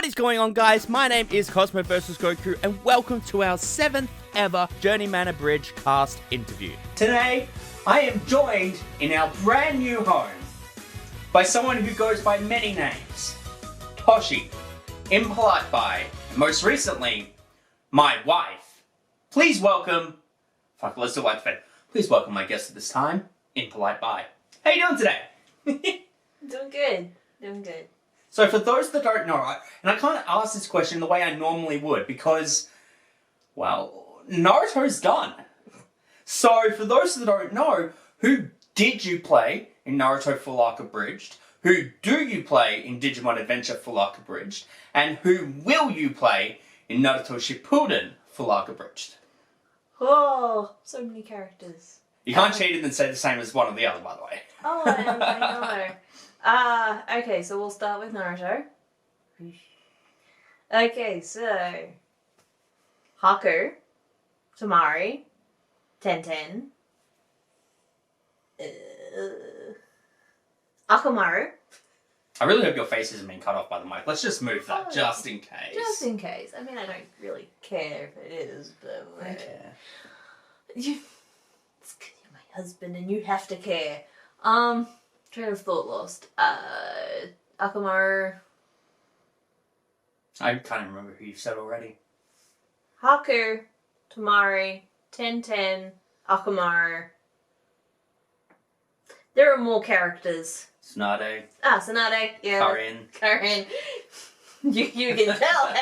What is going on, guys? My name is cosmovsgoku, and welcome to our 7th ever Journeyman Abridged cast interview. Today, I am joined in our brand new home by someone who goes by many names. Toshi, impolitebi, and most recently, my wife. Please welcome... Fuck, let's do like Fed. Please welcome my guest at this time, impolitebi. How you doing today? Doing good. Doing good. So for those that don't know, and I kind of ask this question the way I normally would because, well, Naruto's done. So for those that don't know, who did you play in Naruto Full Arc Abridged? Who do you play in Digimon Adventure Full Arc Abridged? And who will you play in Naruto Shippuden Full Arc Abridged? Oh, so many characters. You can't cheat and say the same as one or the other, by the way. Oh, I know. Okay, so we'll start with Naruto. Okay, so... Haku, Temari, Tenten, Akamaru. I really hope your face isn't being cut off by the mic. Let's just move that, just in case. Just in case. I mean, I don't really care if it is, but... I care. It's because you're my husband and you have to care. Train of thought lost. Akamaru. I can't remember who you said already. Haku, Temari, Tenten, Akamaru. There are more characters. Tsunade. Tsunade, yeah. Karin. You can tell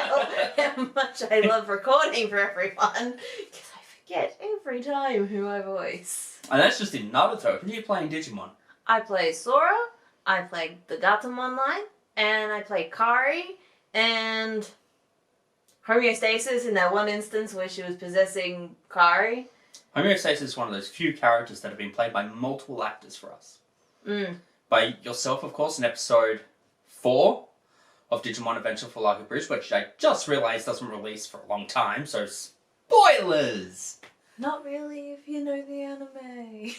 how much I love recording for everyone. Because I forget every time who I voice. And that's just in Naruto. Who do you play in Digimon? I play Sora, I play the Gatomon line, and I play Kari, and Homeostasis in that one instance where she was possessing Kari. Homeostasis is one of those few characters that have been played by multiple actors for us. By yourself, of course, in episode 4 of Digimon Adventure Full Arc Abridged, which I just realised doesn't release for a long time, so spoilers! Not really if you know the anime.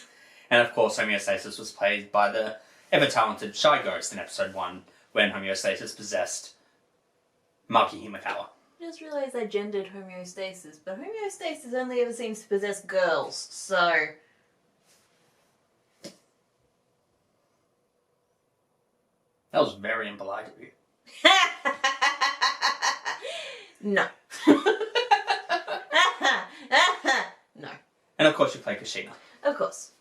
And of course, Homeostasis was played by the ever-talented Shy Ghost in episode 1, when Homeostasis possessed Maki Himekawa. I just realised I gendered Homeostasis, but Homeostasis only ever seems to possess girls, so... That was very impolite of you. No. No. And of course you play Kushina. Of course.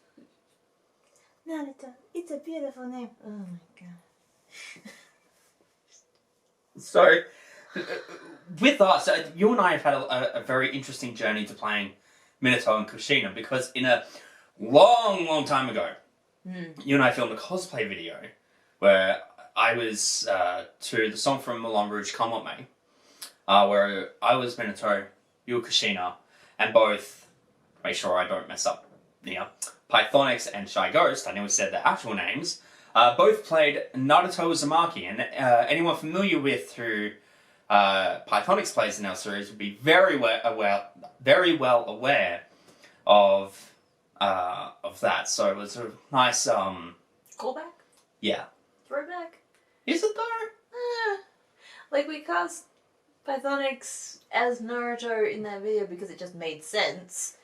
Naruto, it's a beautiful name. Oh my god. So, with us, you and I have had a very interesting journey to playing Minato and Kushina, because in a long time ago, you and I filmed a cosplay video where I was to the song from Moulin Rouge, Come What May, where I was Minato, you were Kushina, and both, make sure I don't mess up, Pythonix and Shy Ghost, I never said their actual names, both played Naruto Uzumaki, and anyone familiar with who Pythonix plays in our series would be very well aware of that. So it was a nice Callback? Yeah. Throwback? Is it though? Like we cast Pythonix as Naruto in that video because it just made sense.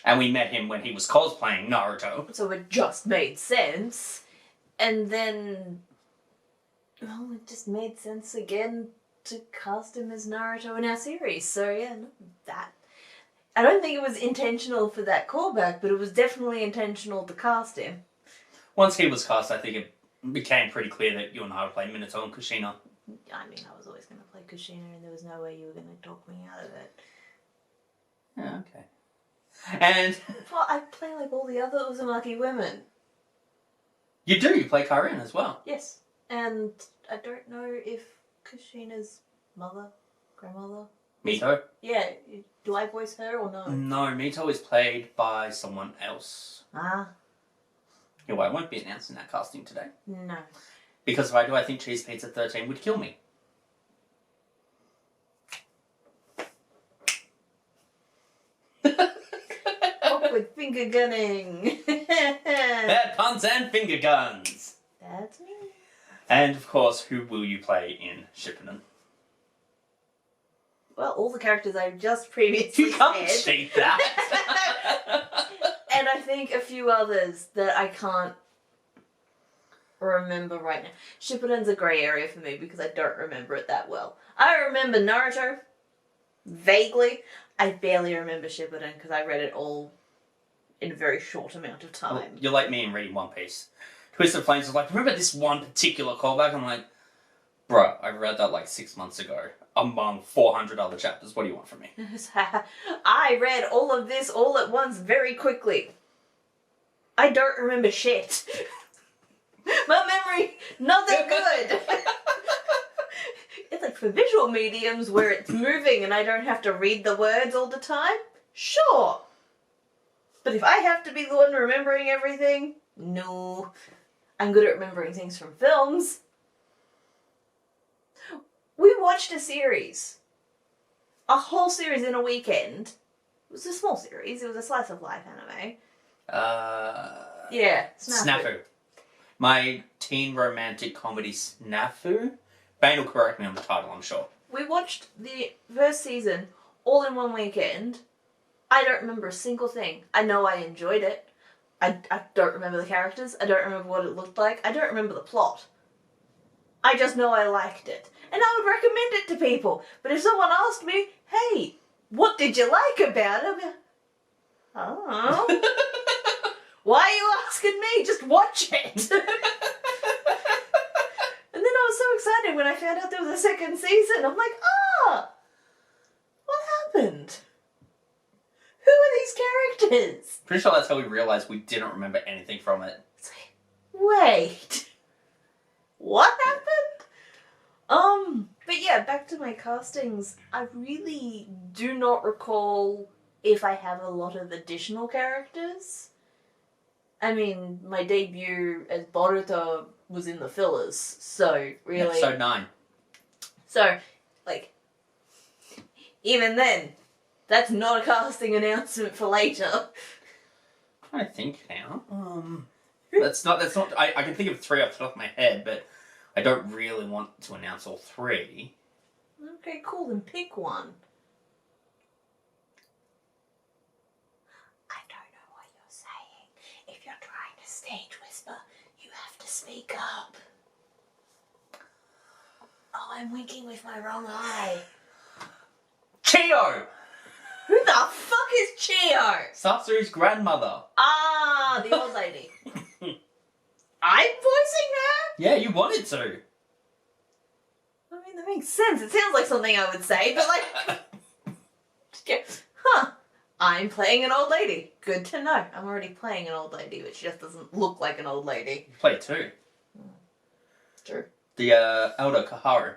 And we met him when he was cosplaying Naruto. So it just made sense. And then... well, it just made sense again to cast him as Naruto in our series. So yeah, not that. I don't think it was intentional for that callback, but it was definitely intentional to cast him. Once he was cast, I think it became pretty clear that you and I would play Minato and Kushina. I mean, I was always going to play Kushina and there was no way you were going to talk me out of it. Yeah, okay. And... well, I play like all the other Uzumaki women. You do? You play Karin as well? Yes. And I don't know if Kushina's mother, grandmother... Mito? Yeah. Do I voice her or no? No, Mito is played by someone else. Ah. Yeah, well, I won't be announcing that casting today. No. Because if I do, I think Cheese Pizza 13 would kill me. Awkward finger gunning. Bad puns and finger guns. That's me. And of course, who will you play in Shippuden? well, all the characters I've just previously You can't said. cheat that. And I think a few others that I can't remember right now. Shippuden's a grey area for me because I don't remember it that well. I remember Naruto, vaguely. I barely remember Shippuden because I read it all in a very short amount of time. Well, you're like me in reading One Piece. Twisted Flames was like, remember this one particular callback? I'm like, bro, I read that like 6 months ago among 400 other chapters. What do you want from me? I read all of this all at once very quickly. I don't remember shit. My memory, not that good. It's like for visual mediums where it's moving and I don't have to read the words all the time, sure. But if I have to be the one remembering everything, no. I'm good at remembering things from films. We watched a series. A whole series in a weekend. It was a small series. It was a slice of life anime. Yeah, Snafu. My teen romantic comedy Snafu. Bane will correct me on the title, I'm sure. We watched the first season all in one weekend. I don't remember a single thing. I know I enjoyed it. I don't remember the characters. I don't remember what it looked like. I don't remember the plot. I just know I liked it. And I would recommend it to people. But if someone asked me, hey, what did you like about it? I'd be like, oh. Why are you asking me? Just watch it. And then I was so excited when I found out there was a second season. I'm like, what happened? Who are these characters? Pretty sure that's how we realised we didn't remember anything from it. It's like, wait. What happened? But yeah, back to my castings. I really do not recall if I have a lot of additional characters. I mean, my debut as Boruto was in the fillers, so really... Episode 9. So, like, even then, that's not a casting announcement for later. I think now. That's not. I can think of 3 off the top of my head, but I don't really want to announce all 3. Okay, cool, then pick one. I don't know what you're saying. If you're trying to stage whisper, you have to speak up. Oh, I'm winking with my wrong eye. Chio! Who the fuck is Chio? Satsuru's grandmother. Ah, the old lady. I'm voicing her? Yeah, you wanted to. I mean, that makes sense. It sounds like something I would say, but like... I'm playing an old lady. Good to know. I'm already playing an old lady, but she just doesn't look like an old lady. You played 2. True. The elder Kaharu.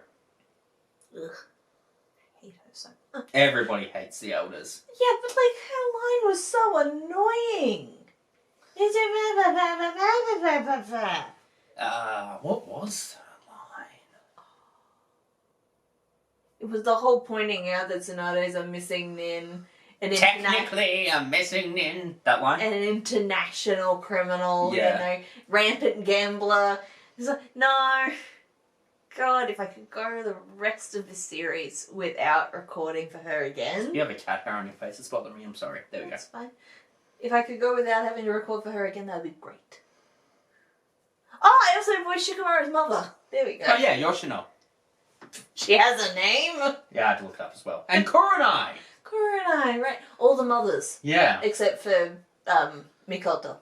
Ugh. I hate her so. Everybody hates the elders. Yeah, but like her line was so annoying. What was her line? It was the whole pointing out that Tsunade's a missing nin. Technically, a missing nin. That line? An international criminal, Yeah. you know, rampant gambler. It's like, no. God, if I could go the rest of the series without recording for her again. You have a cat hair on your face. It's bothering me. I'm sorry. There we go. That's fine. If I could go without having to record for her again, that would be great. Oh, I also voiced Shikamaru's mother. There we go. Oh yeah, Yoshino. She has a name. Yeah, I had to look it up as well. And Kurenai. Kurenai, right. All the mothers. Yeah. Except for, Mikoto.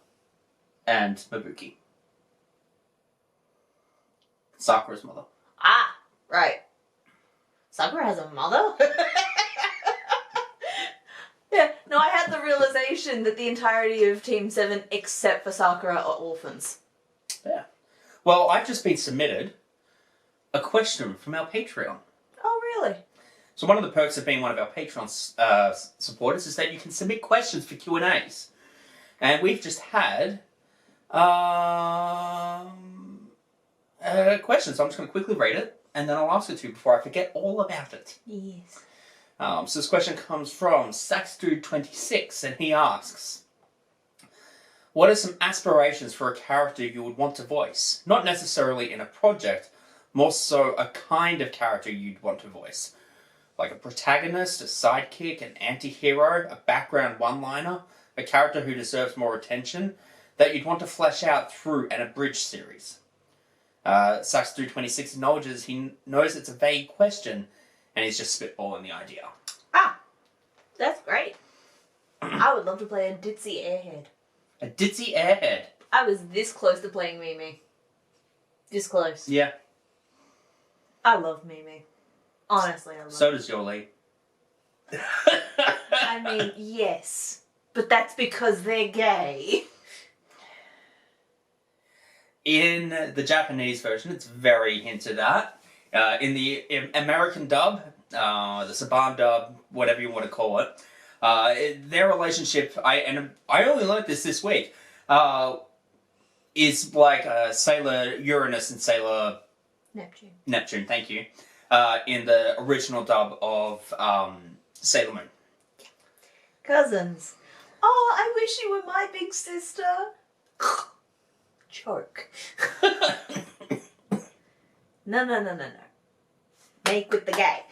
And Mabuki. Sakura's mother. Ah, right. Sakura has a mother? Yeah, no, I had the realization that the entirety of Team 7, except for Sakura, are orphans. Yeah. Well, I've just been submitted a question from our Patreon. Oh, really? So one of the perks of being one of our Patreon supporters is that you can submit questions for Q&As. And we've just had a question, so I'm just going to quickly read it, and then I'll ask it to you before I forget all about it. Yes. So this question comes from Saxdude26, and he asks, what are some aspirations for a character you would want to voice? Not necessarily in a project, more so a kind of character you'd want to voice. like a protagonist, a sidekick, an anti-hero, a background one-liner, a character who deserves more attention, that you'd want to flesh out through an abridged series. Sax326 acknowledges he knows it's a vague question, and he's just spitballing the idea. Ah, that's great. I would love to play a ditzy airhead. A ditzy airhead. I was this close to playing Mimi. This close. Yeah. I love Mimi. Honestly, I love So does Yoli. I mean, yes. But that's because they're gay. In the Japanese version, it's very hinted at. In the American dub, the Saban dub, whatever you want to call it, their relationship, I only learned this week, is like Sailor Uranus and Sailor Neptune, thank you. In the original dub of Sailor Moon. Cousins. Oh, I wish you were my big sister. Choke. No. Make with the gay.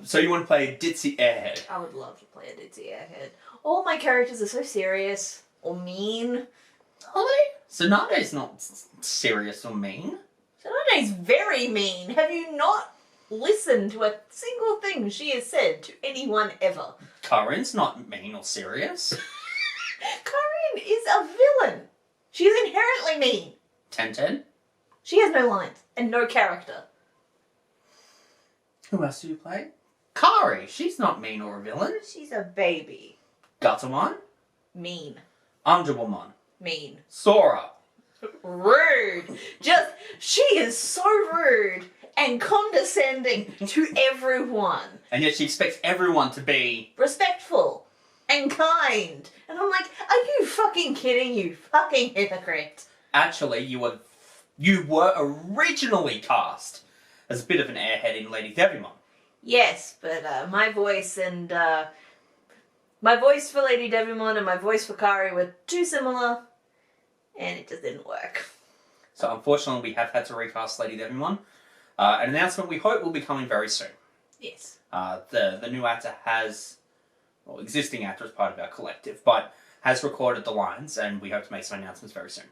So you want to play Ditzy Airhead? I would love to play a ditzy airhead. All my characters are so serious or mean. Are they? Tsunade's not serious or mean. Tsunade's very mean. Have you not listened to a single thing she has said to anyone ever? Karin's not mean or serious. Karin is a villain. She is inherently mean. Tenten? She has no lines and no character. Who else do you play? Kari. She's not mean or a villain. She's a baby. Gatomon? Mean. Underwoman? Mean. Sora? Rude. She is so rude and condescending to everyone. And yet she expects everyone to be... Respectful and kind. And I'm like, are you fucking kidding, you fucking hypocrite? Actually, you were originally cast as a bit of an airhead in Lady Devimon. Yes, but my voice and my voice for Lady Devimon and my voice for Kari were too similar, and it just didn't work. So unfortunately, we have had to recast Lady Devimon. An announcement we hope will be coming very soon. Yes. The new actor has, well, existing actor is part of our collective, but has recorded the lines, and we hope to make some announcements very soon.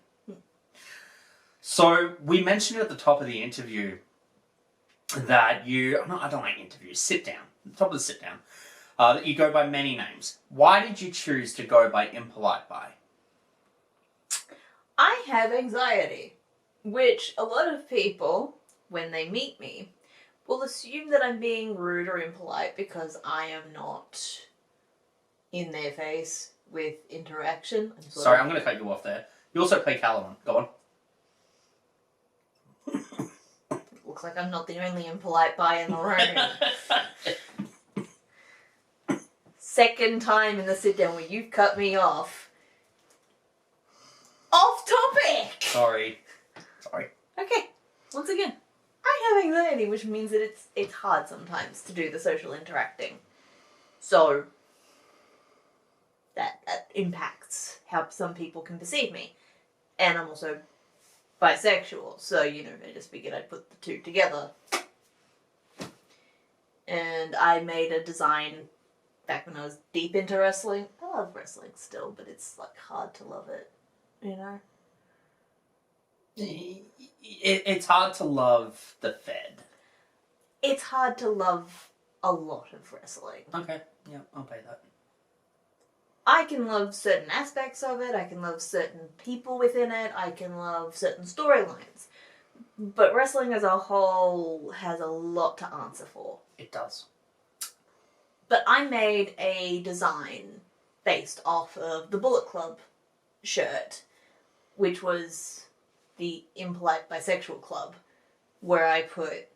So we mentioned at the top of the interview that I don't like interviews, sit down, top of the sit down, that you go by many names. Why did you choose to go by impolitebi? I have anxiety, which a lot of people, when they meet me, will assume that I'm being rude or impolite because I am not in their face with interaction. Sorry, I'm going to cut you off there. You also play Calawan. Go on. Looks like I'm not the only impolite bi in the room. Second time in the sit down where you've cut me off. Off topic! Sorry. Okay, once again, I have anxiety, which means that it's hard sometimes to do the social interacting. So that impacts how some people can perceive me. And I'm also bisexual, so, I just figured I'd put the two together. And I made a design back when I was deep into wrestling. I love wrestling still, but it's, hard to love it, It's hard to love the Fed. It's hard to love a lot of wrestling. Okay, yeah, I'll pay that. I can love certain aspects of it, I can love certain people within it, I can love certain storylines. But wrestling as a whole has a lot to answer for. It does. But I made a design based off of the Bullet Club shirt, which was the Impolite Bisexual Club, where I put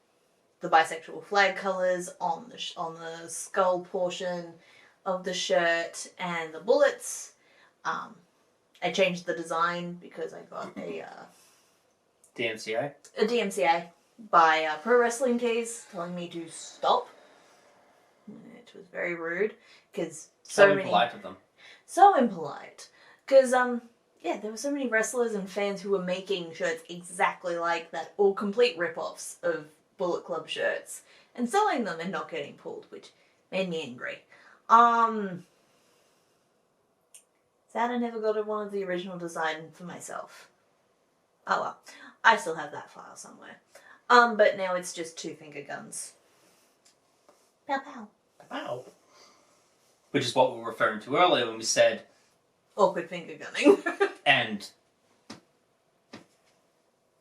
the bisexual flag colours on the skull portion of the shirt and the bullets. I changed the design because I got a DMCA by Pro Wrestling Tees telling me to stop. It was very rude because so impolite of them. So impolite because Yeah, there were so many wrestlers and fans who were making shirts exactly like that, or complete rip-offs of Bullet Club shirts, and selling them and not getting pulled, which made me angry. Sad I never got one of the original design for myself. Oh well, I still have that file somewhere. But now it's just 2 finger guns. Pow pow. Wow. Which is what we were referring to earlier when we said... Awkward finger gunning. And...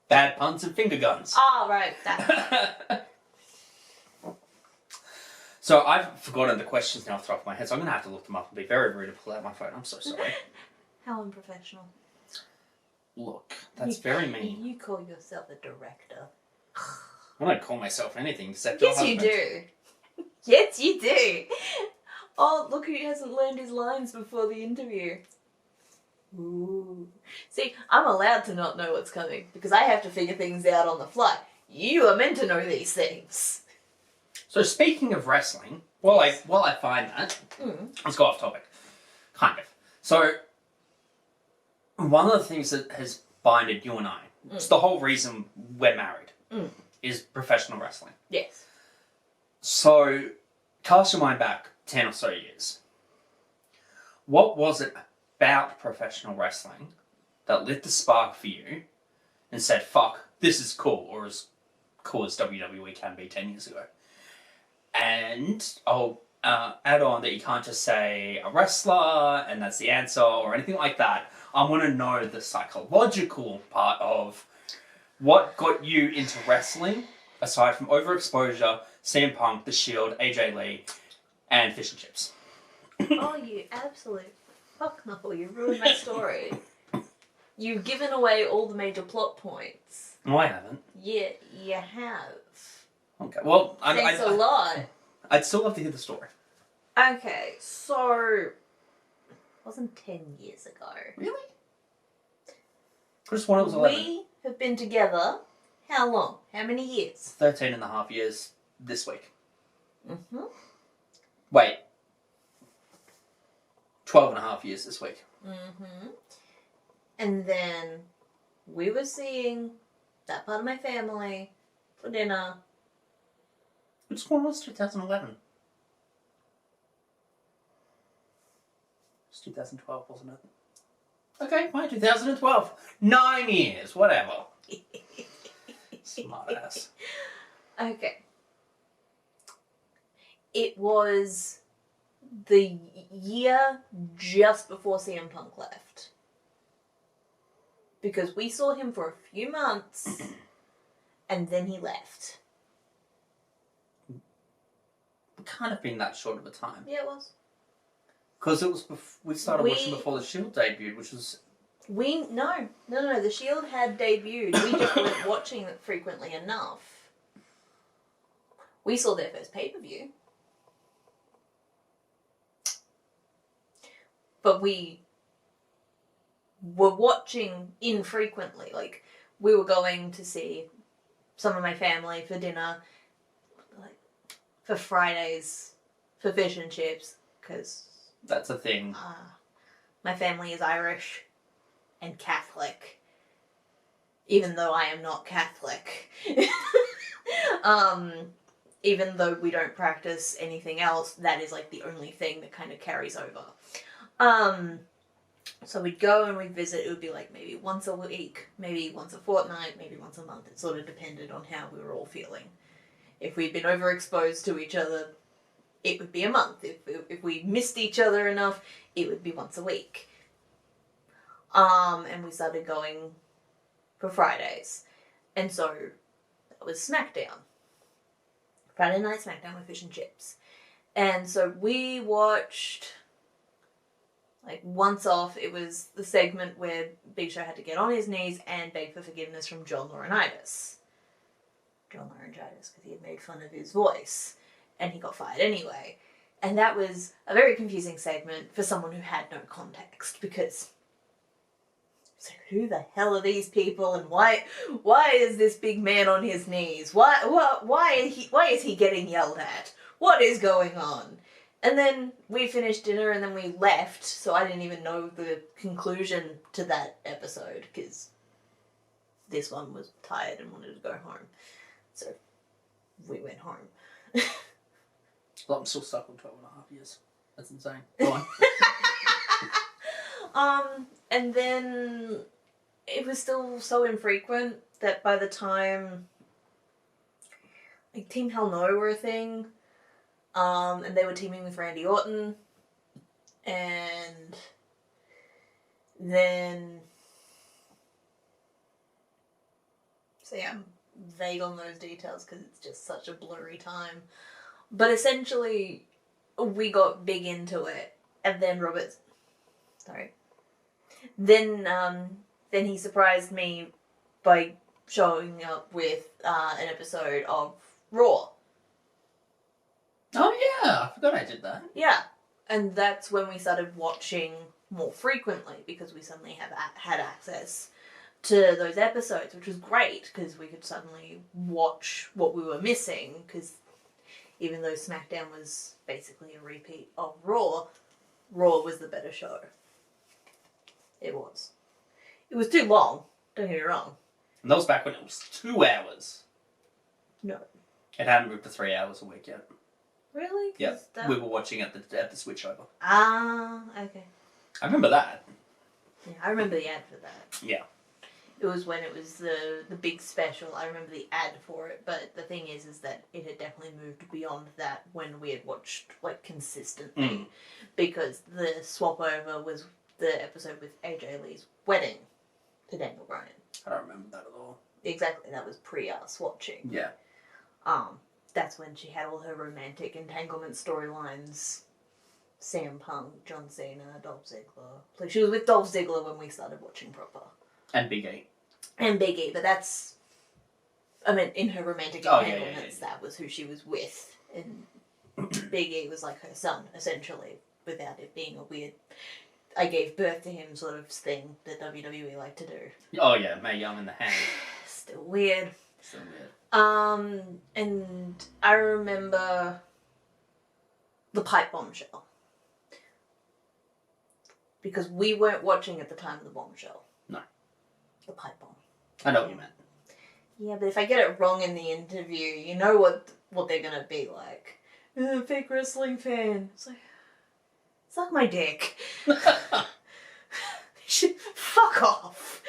bad puns and finger guns. Ah, right. That. So I've forgotten the questions now off the top of my head, so I'm going to have to look them up and be very rude to pull out my phone. I'm so sorry. How unprofessional. Look, that's very mean. You call yourself a director. I don't call myself anything except Yes, you do. Yes, you do. Oh, look who hasn't learned his lines before the interview. Ooh. See, I'm allowed to not know what's coming because I have to figure things out on the fly. You are meant to know these things. So speaking of wrestling, while I find that, let's go off topic. Kind of. So, one of the things that has binded you and I, it's the whole reason we're married, is professional wrestling. Yes. So, cast your mind back 10 or so years. What was it about professional wrestling that lit the spark for you and said, fuck, this is cool, or as cool as WWE can be 10 years ago? And I'll add on that you can't just say a wrestler and that's the answer or anything like that. I want to know the psychological part of what got you into wrestling, aside from overexposure, CM Punk, The Shield, AJ Lee, and fish and chips. Oh, you absolute fuckknuckle. You ruined my story. You've given away all the major plot points. No, I haven't. Yeah, you have. Okay, well, Thanks a lot. I'd still love to hear the story. Okay, so... It wasn't 10 years ago. Really? I just when I was 11. We have been together how long? How many years? 13 and a half years this week. Mm-hmm. Wait. 12 and a half years this week. Mm-hmm. And then we were seeing that part of my family for dinner. Which one was 2011? It was 2012, wasn't it? Okay, fine, 2012. 9 years, whatever. Smart ass. Okay. It was the year just before CM Punk left. Because we saw him for a few months and then he left. It can't have been that short of a time. Yeah, it was. Because it was we started watching before The Shield debuted, which was... No. The Shield had debuted. We just weren't watching it frequently enough. We saw their first pay-per-view. But we were watching infrequently. Like, we were going to see some of my family for dinner, like, for Fridays, for fish and chips, because... That's a thing. My family is Irish and Catholic, even though I am not Catholic. Even though we don't practice anything else, that is like the only thing that kind of carries over. So we'd go and we'd visit. It would be like maybe once a week, maybe once a fortnight, maybe once a month. It sort of depended on how we were all feeling. If we'd been overexposed to each other, it would be a month. If we missed each other enough, it would be once a week. And we started going for Fridays. And so that was SmackDown. Friday night SmackDown with fish and chips. And so we watched, like, once off, it was the segment where Big Show had to get on his knees and beg for forgiveness from John Laurinaitis. John Laurinaitis, because he had made fun of his voice. And he got fired anyway. And that was a very confusing segment for someone who had no context, because so who the hell are these people, and why is this big man on his knees? Why is he getting yelled at? What is going on? And then we finished dinner and then we left, so I didn't even know the conclusion to that episode because this one was tired and wanted to go home. So we went home. Well, I'm still stuck on 12.5 years. That's insane. Go on. And then it was still so infrequent that by the time like Team Hell No were a thing, and they were teaming with Randy Orton, and then so yeah, I'm vague on those details because it's just such a blurry time. But essentially, we got big into it, and then then he surprised me by showing up with an episode of Raw. Oh yeah, I forgot I did that. Yeah, and that's when we started watching more frequently because we suddenly had access to those episodes, which was great because we could suddenly watch what we were missing because even though SmackDown was basically a repeat of Raw was the better show. It was. It was too long, don't get me wrong. And that was back when it was 2 hours. No. It hadn't moved to 3 hours a week yet. Really? Yeah, we were watching at the switchover. Ah, okay. I remember that. Yeah, I remember the ad for that. Yeah. It was when it was the big special. I remember the ad for it, but the thing is that it had definitely moved beyond that when we had watched like consistently, because the swap over was the episode with AJ Lee's wedding to Daniel Bryan. I don't remember that at all. Exactly, that was pre us watching. Yeah. That's when she had all her romantic entanglement storylines. CM Punk, John Cena, Dolph Ziggler. Like, she was with Dolph Ziggler when we started watching proper. And Big E. And Big E, but that's... I mean, in her romantic entanglements, that was who she was with. And Big E was like her son, essentially, without it being a weird... I gave birth to him sort of thing that WWE like to do. Oh yeah, Mae Young in the hand. Still weird. Still weird. And I remember the pipe bombshell. Because we weren't watching at the time of the bombshell. No. The pipe bomb. I know what you meant. Yeah, but if I get it wrong in the interview, you know what they're gonna be like. Fake wrestling fan. It's like, suck my dick. Fuck off.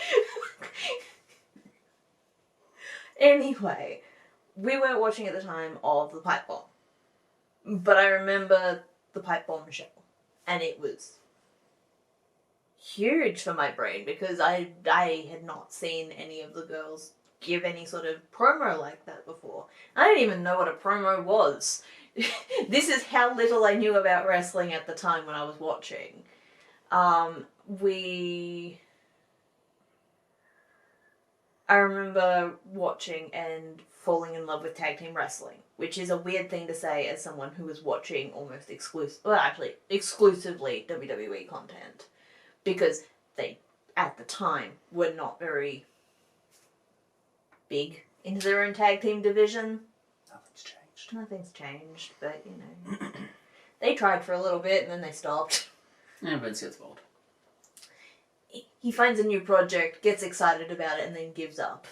Anyway, we weren't watching at the time of the pipe bomb. But I remember the pipe bombshell. And it was huge for my brain because I had not seen any of the girls give any sort of promo like that before. I didn't even know what a promo was. This is how little I knew about wrestling at the time when I was watching. I remember watching and falling in love with tag team wrestling, which is a weird thing to say as someone who was watching almost exclusively WWE content. Because they, at the time, were not very big into their own tag team division. Nothing's changed, but, you know. They tried for a little bit and then they stopped. Yeah, Vince gets bored. He finds a new project, gets excited about it, and then gives up.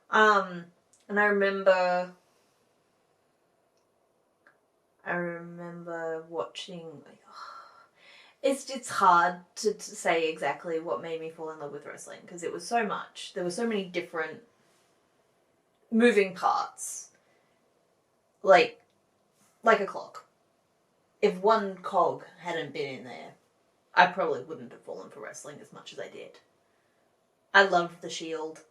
And I remember watching, like, it's hard to say exactly what made me fall in love with wrestling, because it was so much. There were so many different moving parts. Like a clock. If one cog hadn't been in there, I probably wouldn't have fallen for wrestling as much as I did. I loved the Shield.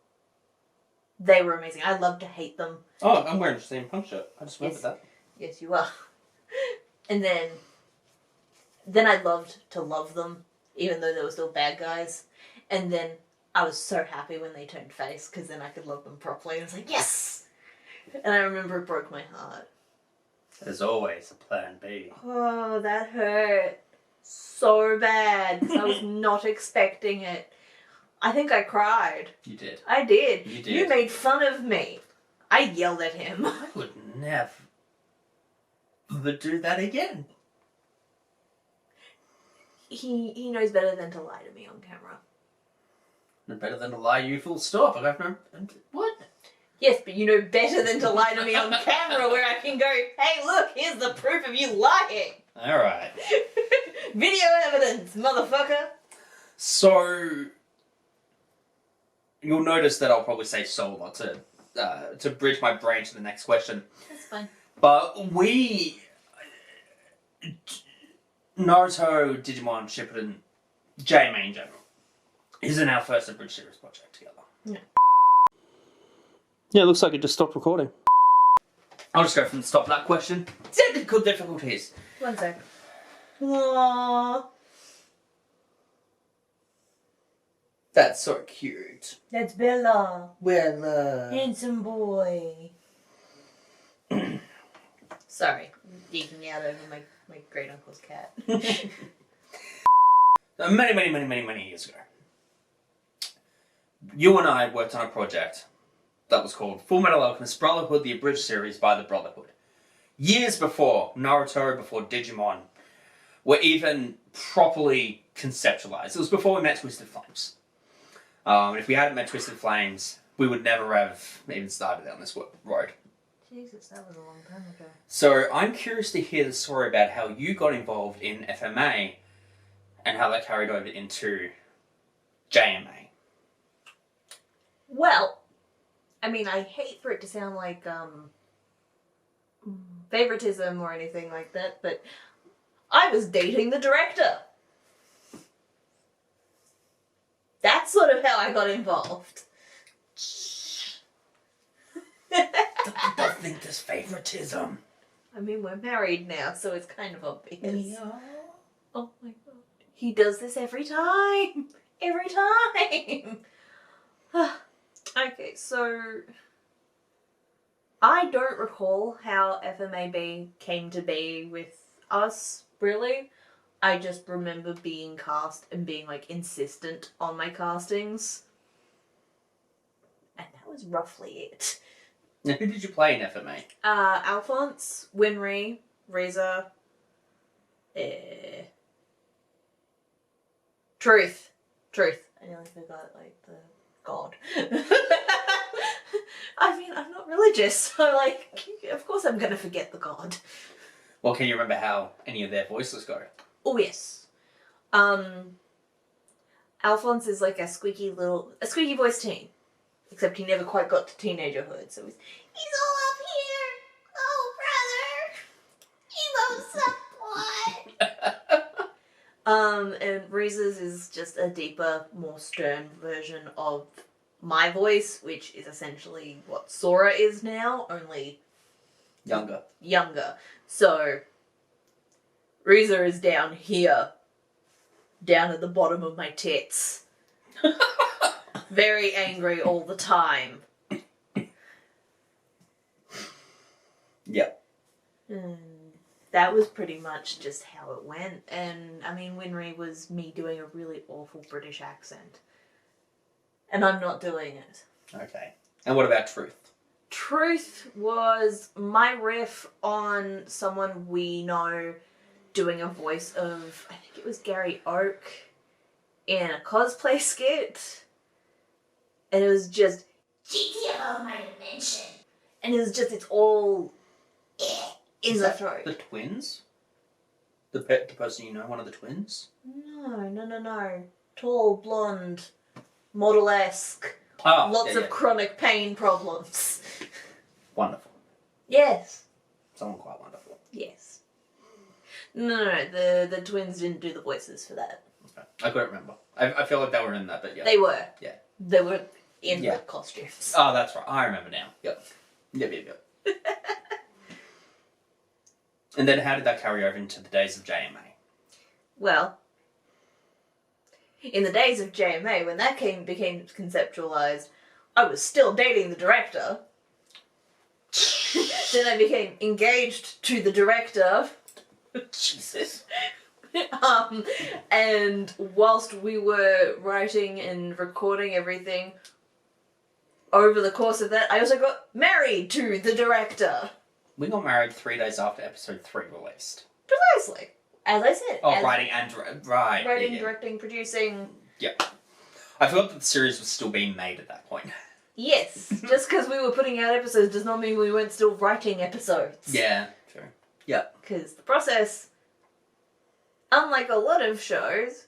They were amazing. I loved to hate them. Oh, I'm wearing the same punk shirt. I just remembered that. Yes, you are. And then I loved to love them, even though they were still bad guys. And then I was so happy when they turned face, because then I could love them properly. And I was like, yes! And I remember it broke my heart. There's always a plan B. Oh, that hurt so bad. I was not expecting it. I think I cried. You did. I did. You did. You made fun of me. I yelled at him. I would never. never do that again. He knows better than to lie to me on camera. No better than to lie to you full stop. I have no... What? Yes, but you know better than to lie to me on camera where I can go, hey look, here's the proof of you lying. Alright. Video evidence, motherfucker. So... You'll notice that I'll probably say so a lot to bridge my brain to the next question. That's fine. But we... Naruto, Digimon, Shippuden, JMA in general, isn't our first Abridged series project together. No. Yeah, it looks like it just stopped recording. I'll just go from the stop of that question. Technical difficulties. 1 sec. Aww. That's so cute. That's Bella. Well, Handsome boy. Sorry, geeking out over my great uncle's cat. many years ago, you and I worked on a project that was called Full Metal Alchemist Brotherhood, the Abridged series by the Brotherhood. Years before Naruto, before Digimon were even properly conceptualized. It was before we met Twisted Flames. If we hadn't met Twisted Flames, we would never have even started down this road. Jesus, that was a long time ago. So I'm curious to hear the story about how you got involved in FMA and how that carried over into JMA. Well, I mean, I hate for it to sound like favoritism or anything like that, but I was dating the director. That's sort of how I got involved. Don't think there's favoritism. I mean, we're married now, so it's kind of obvious. Yeah. Oh my god. He does this every time. Every time. Okay, so I don't recall how FMAB came to be with us, really. I just remember being cast and being, like, insistent on my castings. And that was roughly it. Now, who did you play in FMA? Alphonse, Winry, Reza, Truth. I nearly forgot, like, the god. I mean, I'm not religious, so, like, of course I'm gonna forget the god. Well, can you remember how any of their voices go? Oh, yes. Alphonse is like a squeaky voiced teen. Except he never quite got to teenagerhood, so he's all up here. Oh, brother. Emo support. And Reese's is just a deeper, more stern version of my voice, which is essentially what Sora is now, only younger. So Reza is down here, down at the bottom of my tits. Very angry all the time. Yep. That was pretty much just how it went. And, I mean, Winry was me doing a really awful British accent. And I'm not doing it. Okay. And what about Truth? Truth was my riff on someone we know doing a voice of, I think it was Gary Oak, in a cosplay skit. And it was just, GTO my dimension. And it was just, it's all in the throat. The twins? The person you know, one of the twins? No. Tall, blonde, model-esque. Oh, Lots of chronic pain problems. Wonderful. Yes. Someone quite wonderful. Yes. No, the twins didn't do the voices for that. Okay. I couldn't remember. I feel like they were in that, but yeah. They were. Yeah. They were in the costumes. Oh, that's right. I remember now. Yep. And then how did that carry over into the days of JMA? Well, in the days of JMA, when that became conceptualized, I was still dating the director. Then I became engaged to the director. Jesus. And whilst we were writing and recording everything, over the course of that, I also got married to the director. We got married 3 days after episode 3 released. Precisely. As I said. Oh, writing and right. Writing, yeah. directing, producing. Yeah. I forgot that the series was still being made at that point. Yes. Just because we were putting out episodes does not mean we weren't still writing episodes. Yeah, true. Yeah. Because the process, unlike a lot of shows,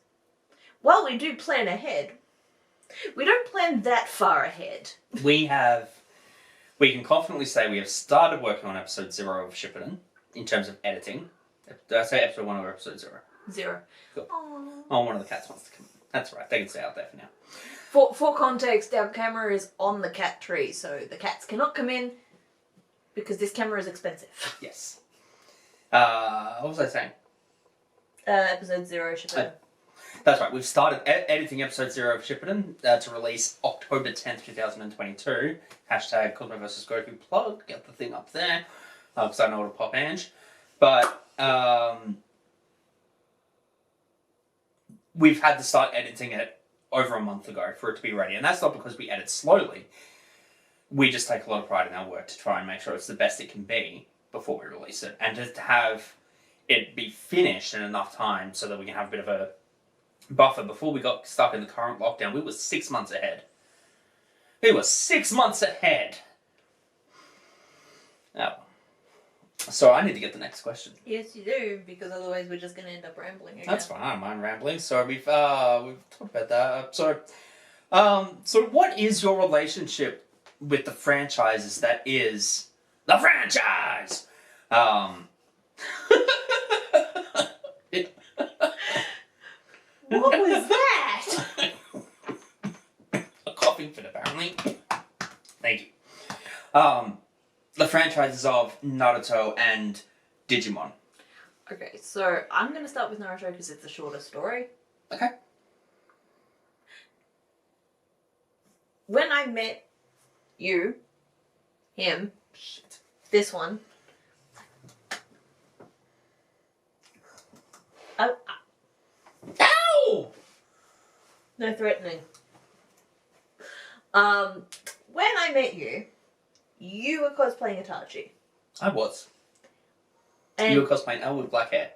while we do plan ahead, we don't plan that far ahead. We can confidently say we have started working on episode 0 of Shippuden in terms of editing. Did I say episode 1 or episode 0? 0. Cool. Aww. Oh, one of the cats wants to come in. That's right, they can stay out there for now. For context, our camera is on the cat tree, so the cats cannot come in because this camera is expensive. Yes. What was I saying? Episode 0, Shippuden. That's right, we've started editing episode 0 of Shippuden to release October 10th, 2022. Hashtag cosmovsgoku plug, get the thing up there, because I know it'll pop Ange. But, we've had to start editing it over a month ago for it to be ready. And that's not because we edit slowly. We just take a lot of pride in our work to try and make sure it's the best it can be before we release it. And just to have it be finished in enough time so that we can have a bit of a buffer. Before we got stuck in the current lockdown, we were 6 months ahead. We were 6 months ahead! Oh. So I need to get the next question. Yes, you do, because otherwise we're just going to end up rambling again. That's fine, I don't mind rambling. So we've talked about that. So what is your relationship with the franchises that is the franchise? What was that? A coughing fit, apparently. Thank you. The franchises of Naruto and Digimon. Okay, so I'm going to start with Naruto because it's a shorter story. Okay. When I met you, him, Shit. this one. Oh, Ow! no threatening. When I met you, you were cosplaying Itachi. I was. And You were cosplaying Elle with black hair.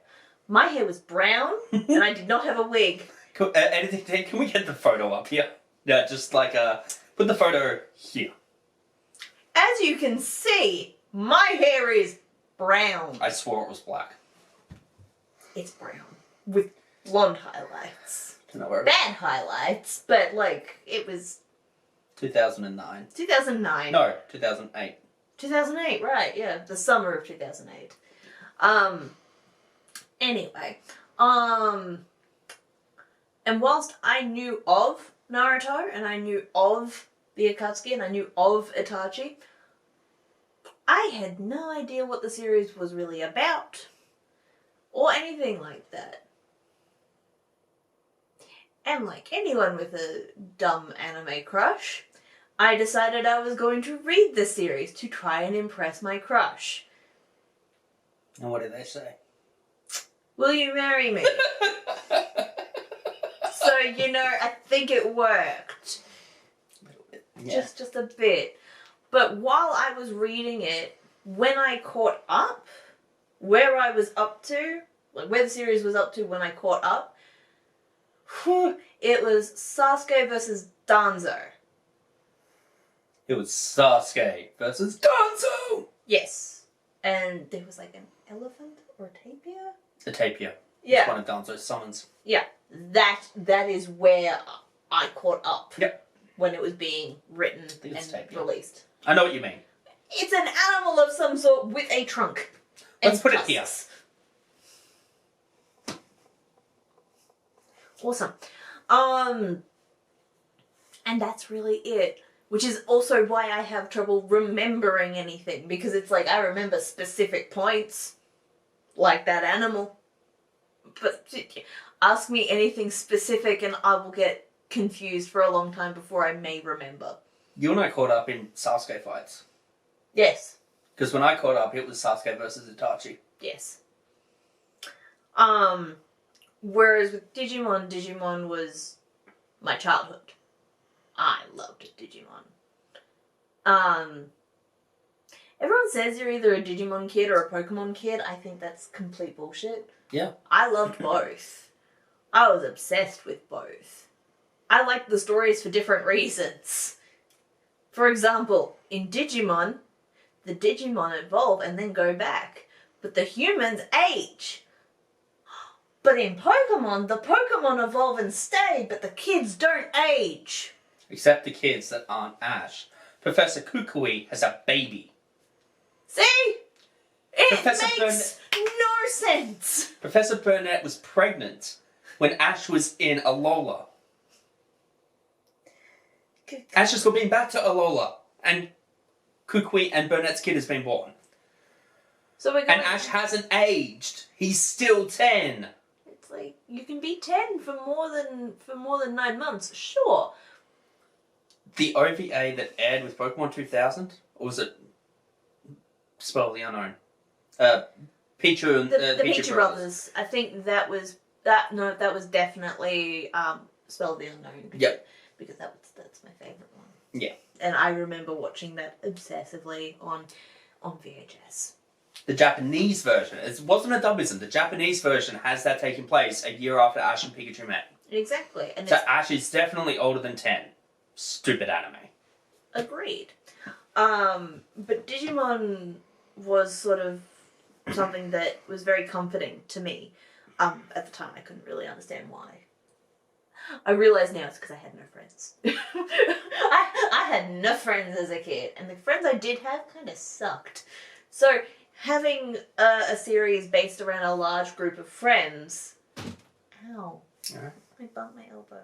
my hair was brown, and I did not have a wig. Cool. Editing, can we get the photo up here? Yeah, just like, put the photo here. As you can see, my hair is brown. I swore it was black. It's brown. With blonde highlights. Don't know where. Bad highlights, but like, it was 2009. 2009. No, 2008. 2008, right, yeah. The summer of 2008. Anyway. And whilst I knew of Naruto, and I knew of the Akatsuki, and I knew of Itachi, I had no idea what the series was really about. Or anything like that. And like anyone with a dumb anime crush, I decided I was going to read the series to try and impress my crush. And what did they say? Will you marry me? So, you know, I think it worked. A little bit. Yeah. Just a bit. But while I was reading it, when I caught up, where I was up to, like where the series was up to when I caught up, it was Sasuke versus Danzo. It was Sasuke versus Danzo! Yes. And there was like an elephant or a tapir? The tapir. Yeah. It's one of Danzo's summons. Yeah. That is where I caught up. Yep. When it was being written think it's and tapir. released. I know what you mean. It's an animal of some sort with a trunk. Let's and put tusks. it here. Awesome. And that's really it. Which is also why I have trouble remembering anything. Because it's like, I remember specific points. Like that animal. But ask me anything specific and I will get confused for a long time before I may remember. You and I caught up in Sasuke fights. Yes. Because when I caught up, it was Sasuke versus Itachi. Yes. Whereas with Digimon was my childhood. I loved Digimon. Everyone says you're either a Digimon kid or a Pokemon kid. I think that's complete bullshit. Yeah. I loved both. I was obsessed with both. I liked the stories for different reasons. For example, in Digimon, the Digimon evolve and then go back, but the humans age. But in Pokemon, the Pokemon evolve and stay, but the kids don't age. Except the kids that aren't Ash. Professor Kukui has a baby. See? It Professor makes no sense. Professor Burnett was pregnant when Ash was in Alola. Ash has been back to Alola, and Kukui and Burnett's kid has been born. So we're going. And Ash hasn't aged. He's still 10. It's like you can be 10 for more than 9 months, sure. The OVA that aired with Pokemon 2000, or was it Spell of the Unknown? Pichu and the Pichu Pichu Brothers. I think that was definitely Spell of the Unknown. Yep. Because that's my favourite one. Yeah. And I remember watching that obsessively on VHS. The Japanese version, it wasn't a dubism, the Japanese version has that taking place a year after Ash and Pikachu met. Exactly. And So Ash is definitely older than 10. Stupid anime. Agreed. But Digimon was sort of something that was very comforting to me. At the time, I couldn't really understand why. I realise now it's because I had no friends. I had no friends as a kid, and the friends I did have kind of sucked. So having a series based around a large group of friends... Ow. Alright. I bumped my elbow.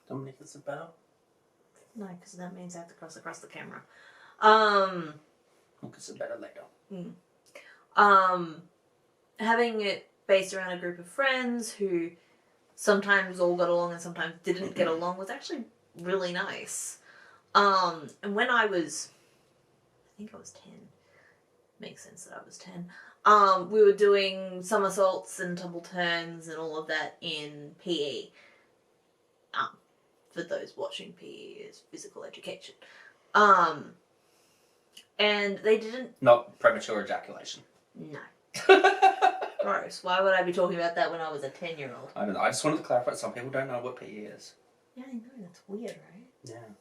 Dominic is about. No, because that means I have to cross across the camera. Look, it's better later. Having it based around a group of friends who sometimes all got along and sometimes didn't get along was actually really nice. And when I think I was 10. Makes sense that I was 10. We were doing somersaults and tumble turns and all of that in PE. For those watching, PE is physical education. And they didn't... Not premature ejaculation. No. Gross. Why would I be talking about that when I was a 10-year-old? I don't know. I just wanted to clarify. Some people don't know what PE is. Yeah, I know. That's weird, right? Yeah.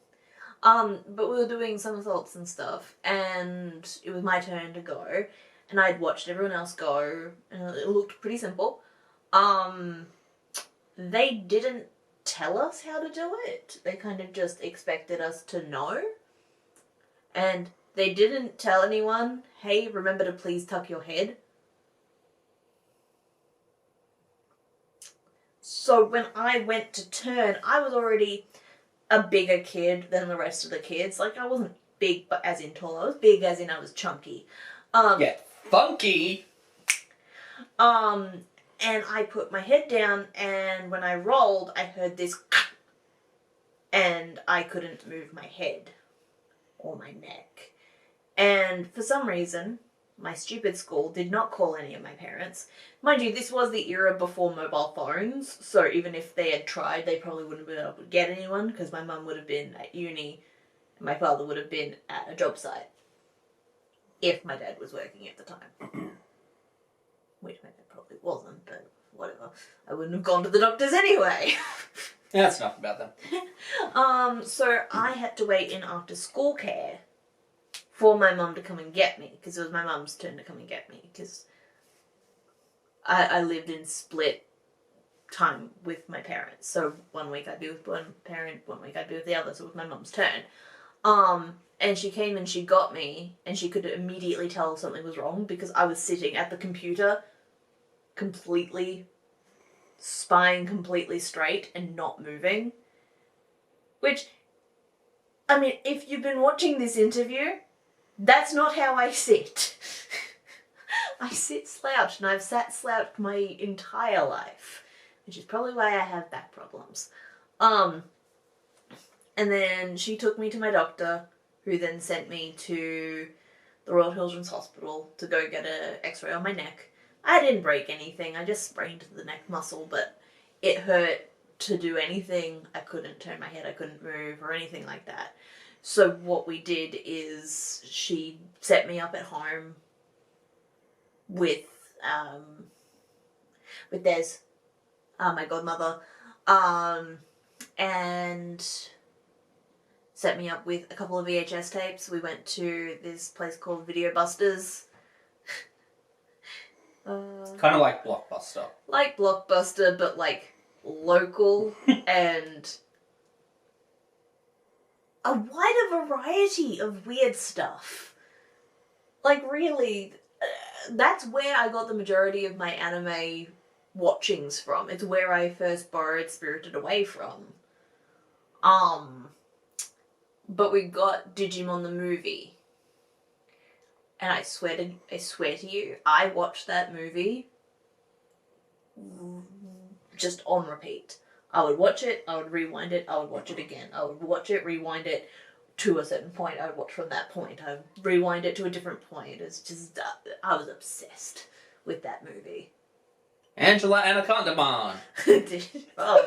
But we were doing somersaults and stuff, and it was my turn to go, and I'd watched everyone else go, and it looked pretty simple. They didn't tell us how to do it. They kind of just expected us to know. And they didn't tell anyone, hey, remember to please tuck your head. So when I went to turn, I was already a bigger kid than the rest of the kids. Like, I wasn't big, but as in tall. I was big as in I was chunky. Yeah, funky! And I put my head down, and when I rolled, I heard this and I couldn't move my head or my neck. And for some reason, my stupid school did not call any of my parents. Mind you, this was the era before mobile phones, so even if they had tried, they probably wouldn't have been able to get anyone, because my mum would have been at uni, and my father would have been at a job site. If my dad was working at the time. Which my dad probably wasn't, but whatever. I wouldn't have gone to the doctors anyway. Yeah, that's enough about them. So I had to wait in after school care for my mum to come and get me, because it was my mum's turn to come and get me, because I lived in split time with my parents. So 1 week I'd be with one parent, 1 week I'd be with the other, so it was my mum's turn. And she came and she got me, and she could immediately tell something was wrong, because I was sitting at the computer spine completely straight and not moving. Which, I mean, if you've been watching this interview, that's not how I sit. I sit slouched, and I've sat slouched my entire life, which is probably why I have back problems. And then she took me to my doctor, who then sent me to the Royal Children's Hospital to go get an x-ray on my neck. I didn't break anything, I just sprained the neck muscle, but it hurt to do anything. I couldn't turn my head, I couldn't move, or anything like that. So what we did is she set me up at home with Des, my godmother, and set me up with a couple of VHS tapes. We went to this place called Video Busters. Kind of like Blockbuster. Like Blockbuster, but like local and a wider variety of weird stuff. Like really, that's where I got the majority of my anime watchings from. It's where I first borrowed Spirited Away from. But we got Digimon the movie. And I swear to you, I watched that movie just on repeat. I would watch it, I would rewind it, I would watch it again. I would watch it, rewind it to a certain point. I would watch from that point. I would rewind it to a different point. It's just, I was obsessed with that movie. Angela Anaconda Man. Oh,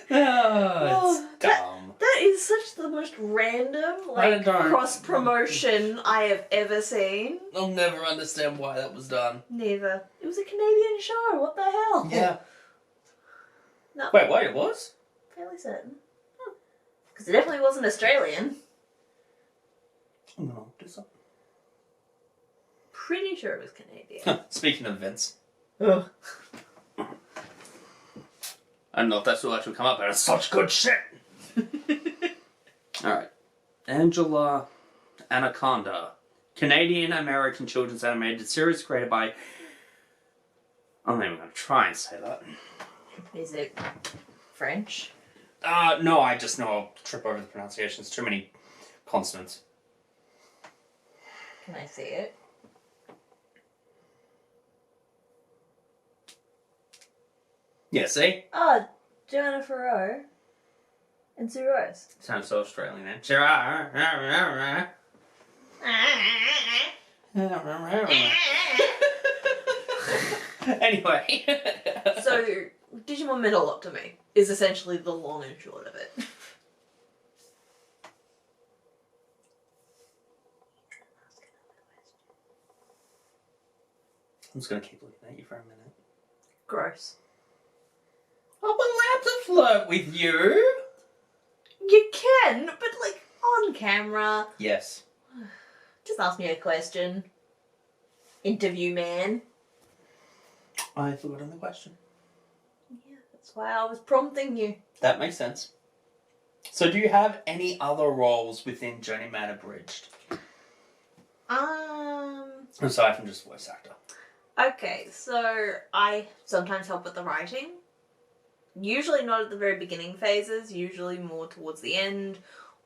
Oh, it's dumb. That is such the most random, cross-promotion I have ever seen. I'll never understand why that was done. Neither. It was a Canadian show, what the hell? Yeah. No. Wait, it was? Fairly certain. Because it definitely wasn't Australian. I'm gonna do something. Pretty sure it was Canadian. Speaking of Vince. Ugh. I don't know if that's will actually come up, but it's such good shit. Alright. Angela Anaconda. Canadian-American children's animated series created by... I'm not even going to try and say that. Is it French? No, I just know I'll trip over the pronunciations. Too many consonants. Can I see it? Yeah, see? Oh, Joanna Farrow and Sue Rose. Sounds so Australian, man. Anyway. So, Digimon Metal Up to Me is essentially the long and short of it. I'm just going to keep looking at you for a minute. Gross. I'm allowed to flirt with you. You can, but like on camera. Yes. Just ask me a question. Interview man. I forgot the question. Yeah, that's why I was prompting you. That makes sense. So do you have any other roles within Journeyman Abridged? Aside from just voice actor. Okay, so I sometimes help with the writing. Usually not at the very beginning phases, usually more towards the end,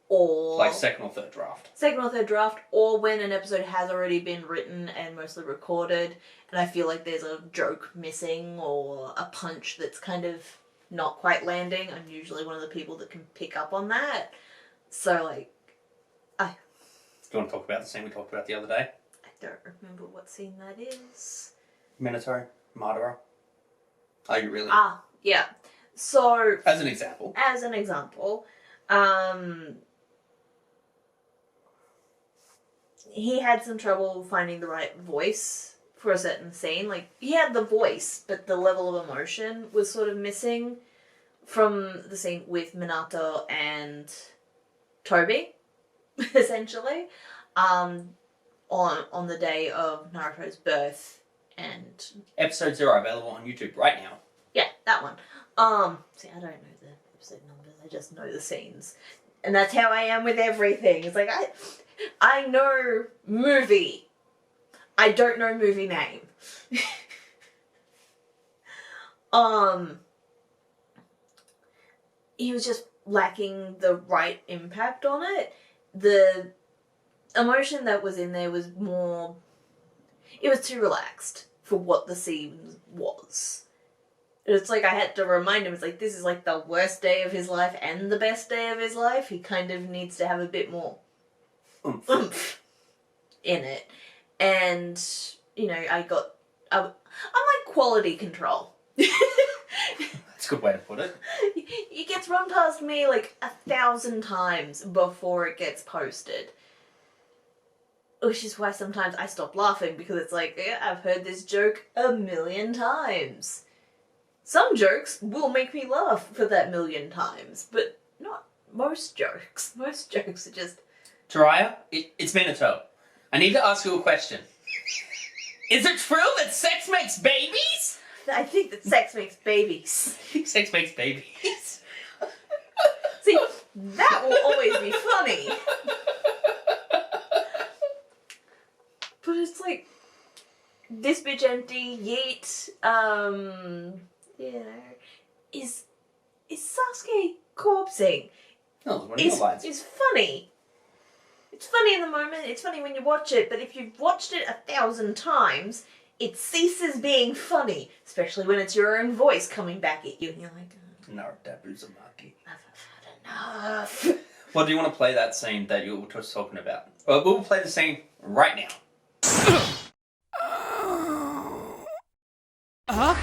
or... Like second or third draft. Second or third draft, or when an episode has already been written and mostly recorded, and I feel like there's a joke missing, or a punch that's kind of not quite landing. I'm usually one of the people that can pick up on that. So, like, Do you want to talk about the scene we talked about the other day? I don't remember what scene that is. Minotaur? Madara? Are you really? Yeah. So... As an example. He had some trouble finding the right voice for a certain scene. Like, he had the voice, but the level of emotion was sort of missing from the scene with Minato and Toby, essentially, on the day of Naruto's birth. And Episode 0 available on YouTube right now. yeah, that one. See, I don't know the episode numbers, I just know the scenes. And that's how I am with everything. It's like, I know movie. I don't know movie name. He was just lacking the right impact on it. The emotion that was in there was more... It was too relaxed for what the scene was. It's like I had to remind him, it's like, this is like the worst day of his life and the best day of his life. He kind of needs to have a bit more oomph in it. And, you know, I'm like quality control. That's a good way to put it. It gets run past me like 1,000 times before it gets posted. Which is why sometimes I stop laughing, because it's like, yeah, I've heard this joke 1,000,000 times. Some jokes will make me laugh for that 1,000,000 times, but not most jokes. Most jokes are just... Jiraiya, it's Minato. I need to ask you a question. Is it true that sex makes babies? I think that sex makes babies. Sex makes babies? See, that will always be funny. But it's like, this bitch empty, yeet, you know, is Sasuke corpsing? No, one of your lines. Is funny. It's funny in the moment, it's funny when you watch it, but if you've watched it 1,000 times, it ceases being funny, especially when it's your own voice coming back at you, and you're like, Naruto Uzumaki. I've had enough. Well, do you want to play that scene that you were just talking about? Well, we'll play the scene right now. Huh?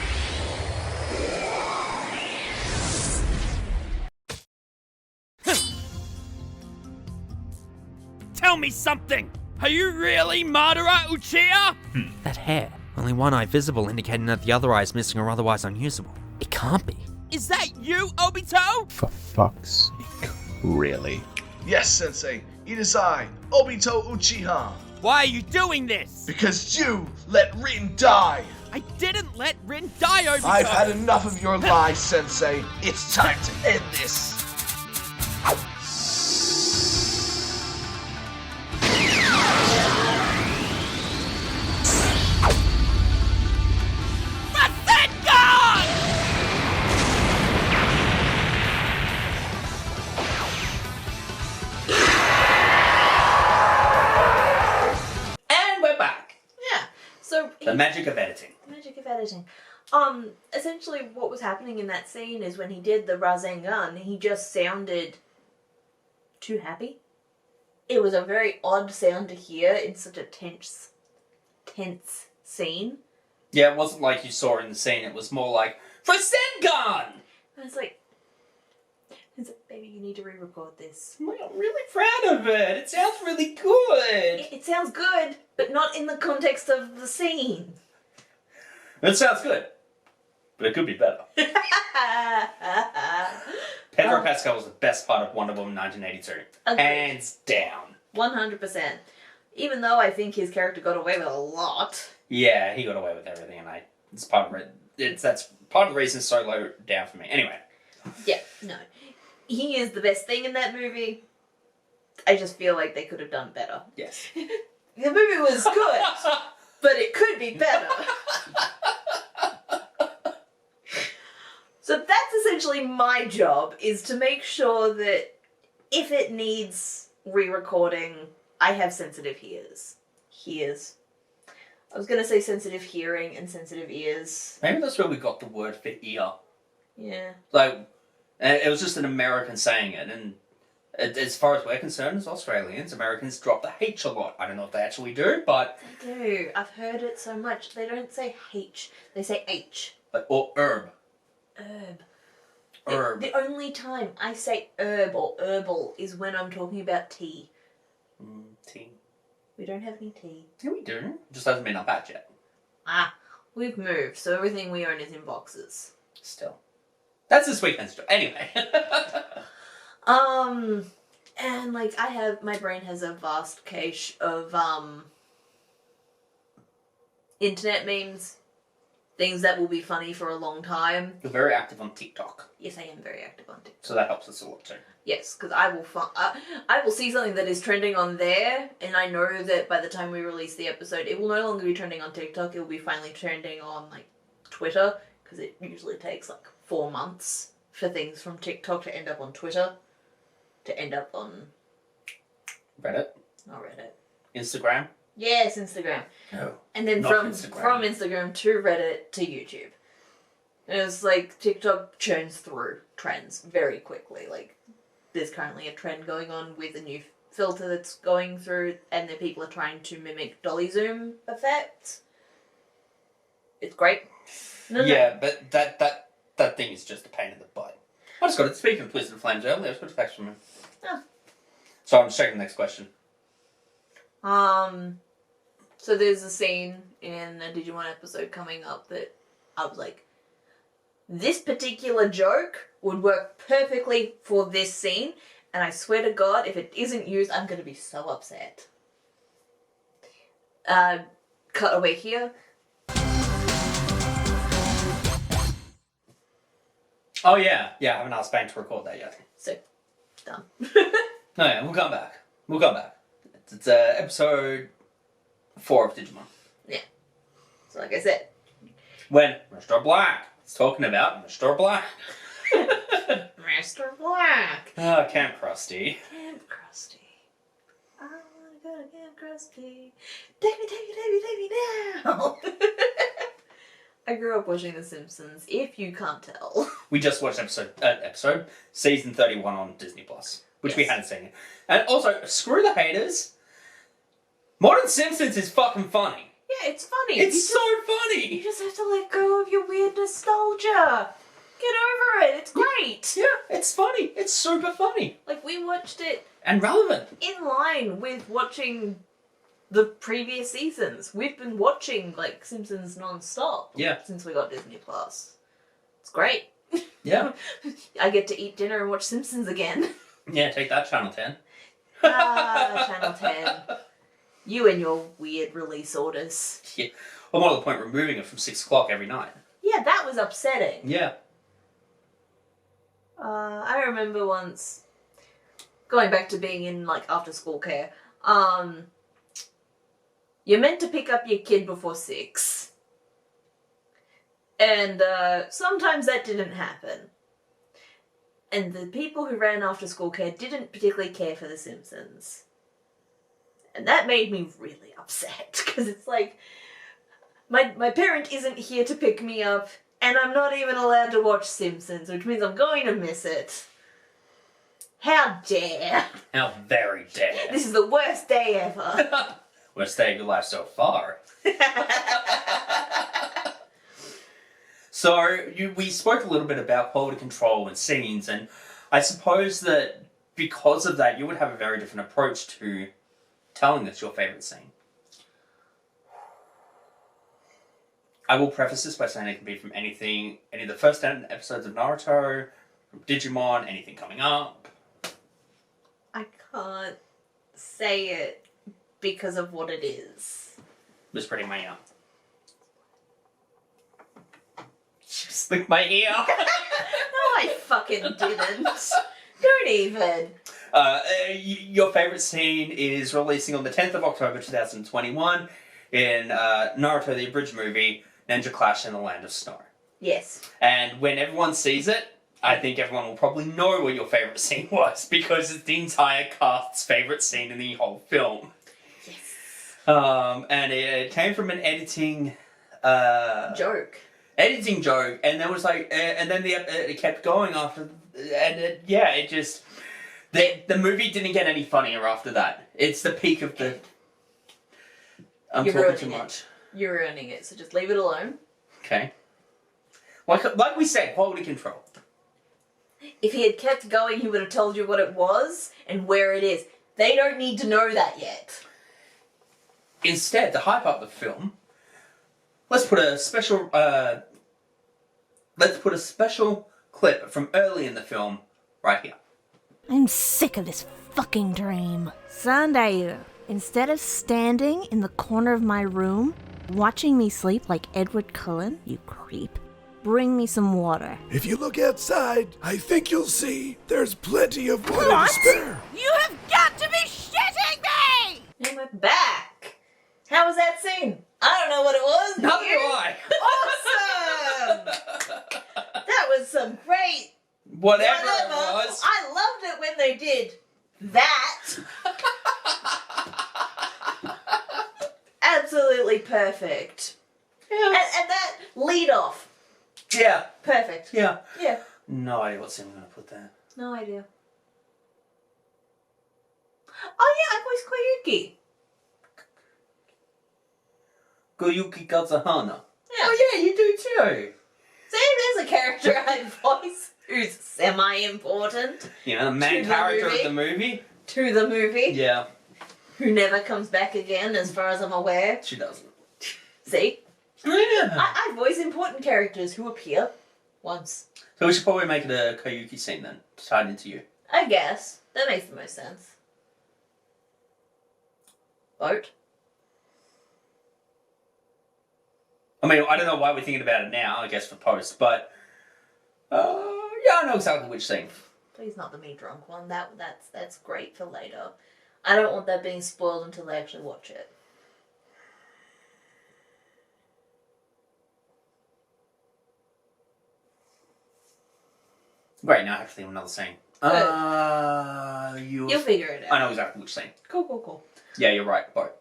Tell me something! Are you really Madara Uchiha? That hair. Only one eye visible, indicating that the other eye is missing or otherwise unusable. It can't be. Is that you, Obito? For fuck's sake. Really? Yes, Sensei, it is I, Obito Uchiha. Why are you doing this? Because you let Rin die. I didn't let Rin die, Obito! I've had enough of your lies, Sensei. It's time to end this. The magic of editing. Magic of editing. Essentially what was happening in that scene is when he did the Rasengan, he just sounded too happy. It was a very odd sound to hear in such a tense scene. Yeah, it wasn't like you saw in the scene, it was more like, Rasengan! And it's like, baby, you need to re-record this. I'm really proud of it. It sounds really good. It sounds good, but not in the context of the scene. It sounds good, but it could be better. Pedro Pascal was the best part of Wonder Woman 1982. Agreed. Hands down. 100%. Even though I think his character got away with a lot. Yeah, he got away with everything, and it's part of it. That's part of the reason it's so low down for me. Anyway. Yeah, no. He is the best thing in that movie. I just feel like they could have done better. Yes. The movie was good, but it could be better. So that's essentially my job, is to make sure that if it needs re-recording, I have sensitive ears. I was going to say sensitive hearing and sensitive ears. Maybe that's where we got the word for ear. Yeah. Like, it was just an American saying it, and as far as we're concerned, as Australians, Americans drop the H a lot. I don't know if they actually do, but... They do. I've heard it so much. They don't say H, they say H. Or herb. Herb. Herb. The only time I say herb or herbal is when I'm talking about tea. Tea. We don't have any tea. Yeah, we do. Just hasn't been unpacked yet. We've moved, so everything we own is in boxes. Still. That's this weekend's job. Anyway. And like my brain has a vast cache of internet memes, things that will be funny for a long time. You're very active on TikTok. Yes, I am very active on TikTok. So that helps us a lot too. Yes, because I will see something that is trending on there, and I know that by the time we release the episode, it will no longer be trending on TikTok. It will be finally trending on like Twitter, because it usually takes like 4 months for things from TikTok to end up on Twitter, to end up on Reddit. Not Reddit. Instagram. Yes, Instagram. No. And then not from Instagram. Instagram to Reddit to YouTube. And it's like TikTok churns through trends very quickly. Like, there's currently a trend going on with a new filter that's going through, and the people are trying to mimic dolly zoom effects. It's great. Yeah, but that that thing is just a pain in the butt. I just got it. Speaking of Twisted Flames earlier, I just got a text from him. Oh. So I'm just checking the next question. So there's a scene in a Digimon episode coming up that I was like, this particular joke would work perfectly for this scene, and I swear to God, if it isn't used, I'm going to be so upset. Cut away here. Oh yeah, I haven't asked Bang to record that yet. So, done. No, yeah, we'll come back. It's episode 4 of Digimon. Yeah. So like I said. When Mr. Black is talking about Mr. Black. Mr. Black. Oh, Camp Krusty. Camp Krusty. I wanna go to Camp Krusty. Take me now. I grew up watching The Simpsons, if you can't tell. We just watched season 31 on Disney Plus, which we Yes. hadn't seen yet. And also, screw the haters. Modern Simpsons is fucking funny. Yeah, it's funny. It's so You funny. just have to let go of your weird nostalgia. Get over it. It's great. Yeah, it's funny. It's super funny Like, we watched it and relevant. in line with watching the previous seasons. We've been watching, like, Simpsons non-stop. Yeah. Since we got Disney Plus. It's great. Yeah. I get to eat dinner and watch Simpsons again. Yeah, take that, Channel 10. Channel 10. You and your weird release orders. Yeah. I'm more to the point removing it from 6 o'clock every night. Yeah, that was upsetting. Yeah. I remember once going back to being in, like, after-school care. You're meant to pick up your kid before 6. And sometimes that didn't happen. And the people who ran after-school care didn't particularly care for The Simpsons. And that made me really upset, because it's like, my parent isn't here to pick me up, and I'm not even allowed to watch Simpsons, which means I'm going to miss it. How dare! How very dare. This is the worst day ever. Worst day of your life so far. So, we spoke a little bit about quality control and scenes, and I suppose that because of that, you would have a very different approach to telling us your favourite scene. I will preface this by saying it can be from anything, any of the first 10 episodes of Naruto, from Digimon, anything coming up. I can't say it because of what it is. Whispering in my ear. Just lick my ear. No, I fucking didn't. Don't even. Your favourite scene is releasing on the 10th of October 2021 in Naruto the Abridged movie, Ninja Clash in the Land of Snow. Yes. And when everyone sees it, I think everyone will probably know what your favourite scene was, because it's the entire cast's favourite scene in the whole film. Yes. And it came from an editing Joke. editing joke, and there was like, and then it kept going after, and it just, the movie didn't get any funnier after that. It's the peak of the. I'm You're talking too ruining it. much. You're ruining it, so just leave it alone. Okay. Like we said, quality control. If he had kept going, he would have told you what it was and where it is. They don't need to know that yet. Instead, to hype up the film, let's put a special clip from early in the film right here. I'm sick of this fucking dream. Sunday, instead of standing in the corner of my room, watching me sleep like Edward Cullen, you creep, bring me some water. If you look outside, I think you'll see there's plenty of water What? to spare. You have got to be shitting me! And we're back. How was that scene? I don't know what it was. Neither do You- I. Awesome! That was some great Whatever it was. I loved it when they did that. Absolutely perfect. Yeah. And that lead off. Yeah. Perfect. Yeah. Yeah. No idea what scene I'm gonna put there. No idea. Oh yeah, I voiced Koyuki. Koyuki Kazuhana. Yeah. Oh yeah, you do too. See, there's a character I voice who's semi-important You know, the main To the character movie. of the movie. to the movie, Yeah, who never comes back again, as far as I'm aware. she doesn't. See? Yeah. I voice important characters who appear once. So we should probably make it a Koyuki scene then, tied into you. I guess. That makes the most sense. Vote. I mean, I don't know why we're thinking about it now, I guess for post, but yeah, I know exactly which scene. Please not the me drunk one. That's great for later. I don't want that being spoiled until they actually watch it. Great, now I have to think of another scene. You'll figure it out. I know exactly which scene. Cool. Yeah, you're right. Both.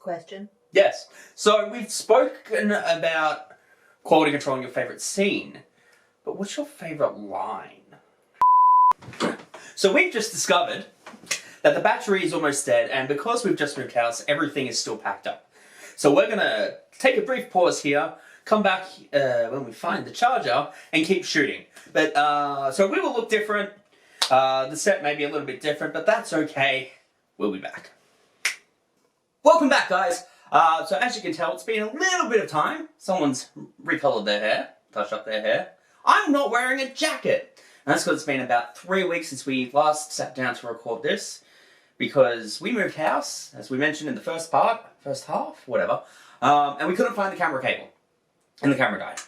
Question. Yes. So we've spoken about quality control in your favourite scene, but what's your favourite line? So we've just discovered that the battery is almost dead, and because we've just moved house, everything is still packed up. So we're gonna take a brief pause here, come back when we find the charger, and keep shooting. But so we will look different. The set may be a little bit different, but that's okay. We'll be back. Welcome back, guys. So as you can tell, it's been a little bit of time. Someone's recolored their hair, touched up their hair. I'm not wearing a jacket. And that's because it's been about 3 weeks since we last sat down to record this. Because we moved house, as we mentioned in the first half, whatever. And we couldn't find the camera cable. And the camera died.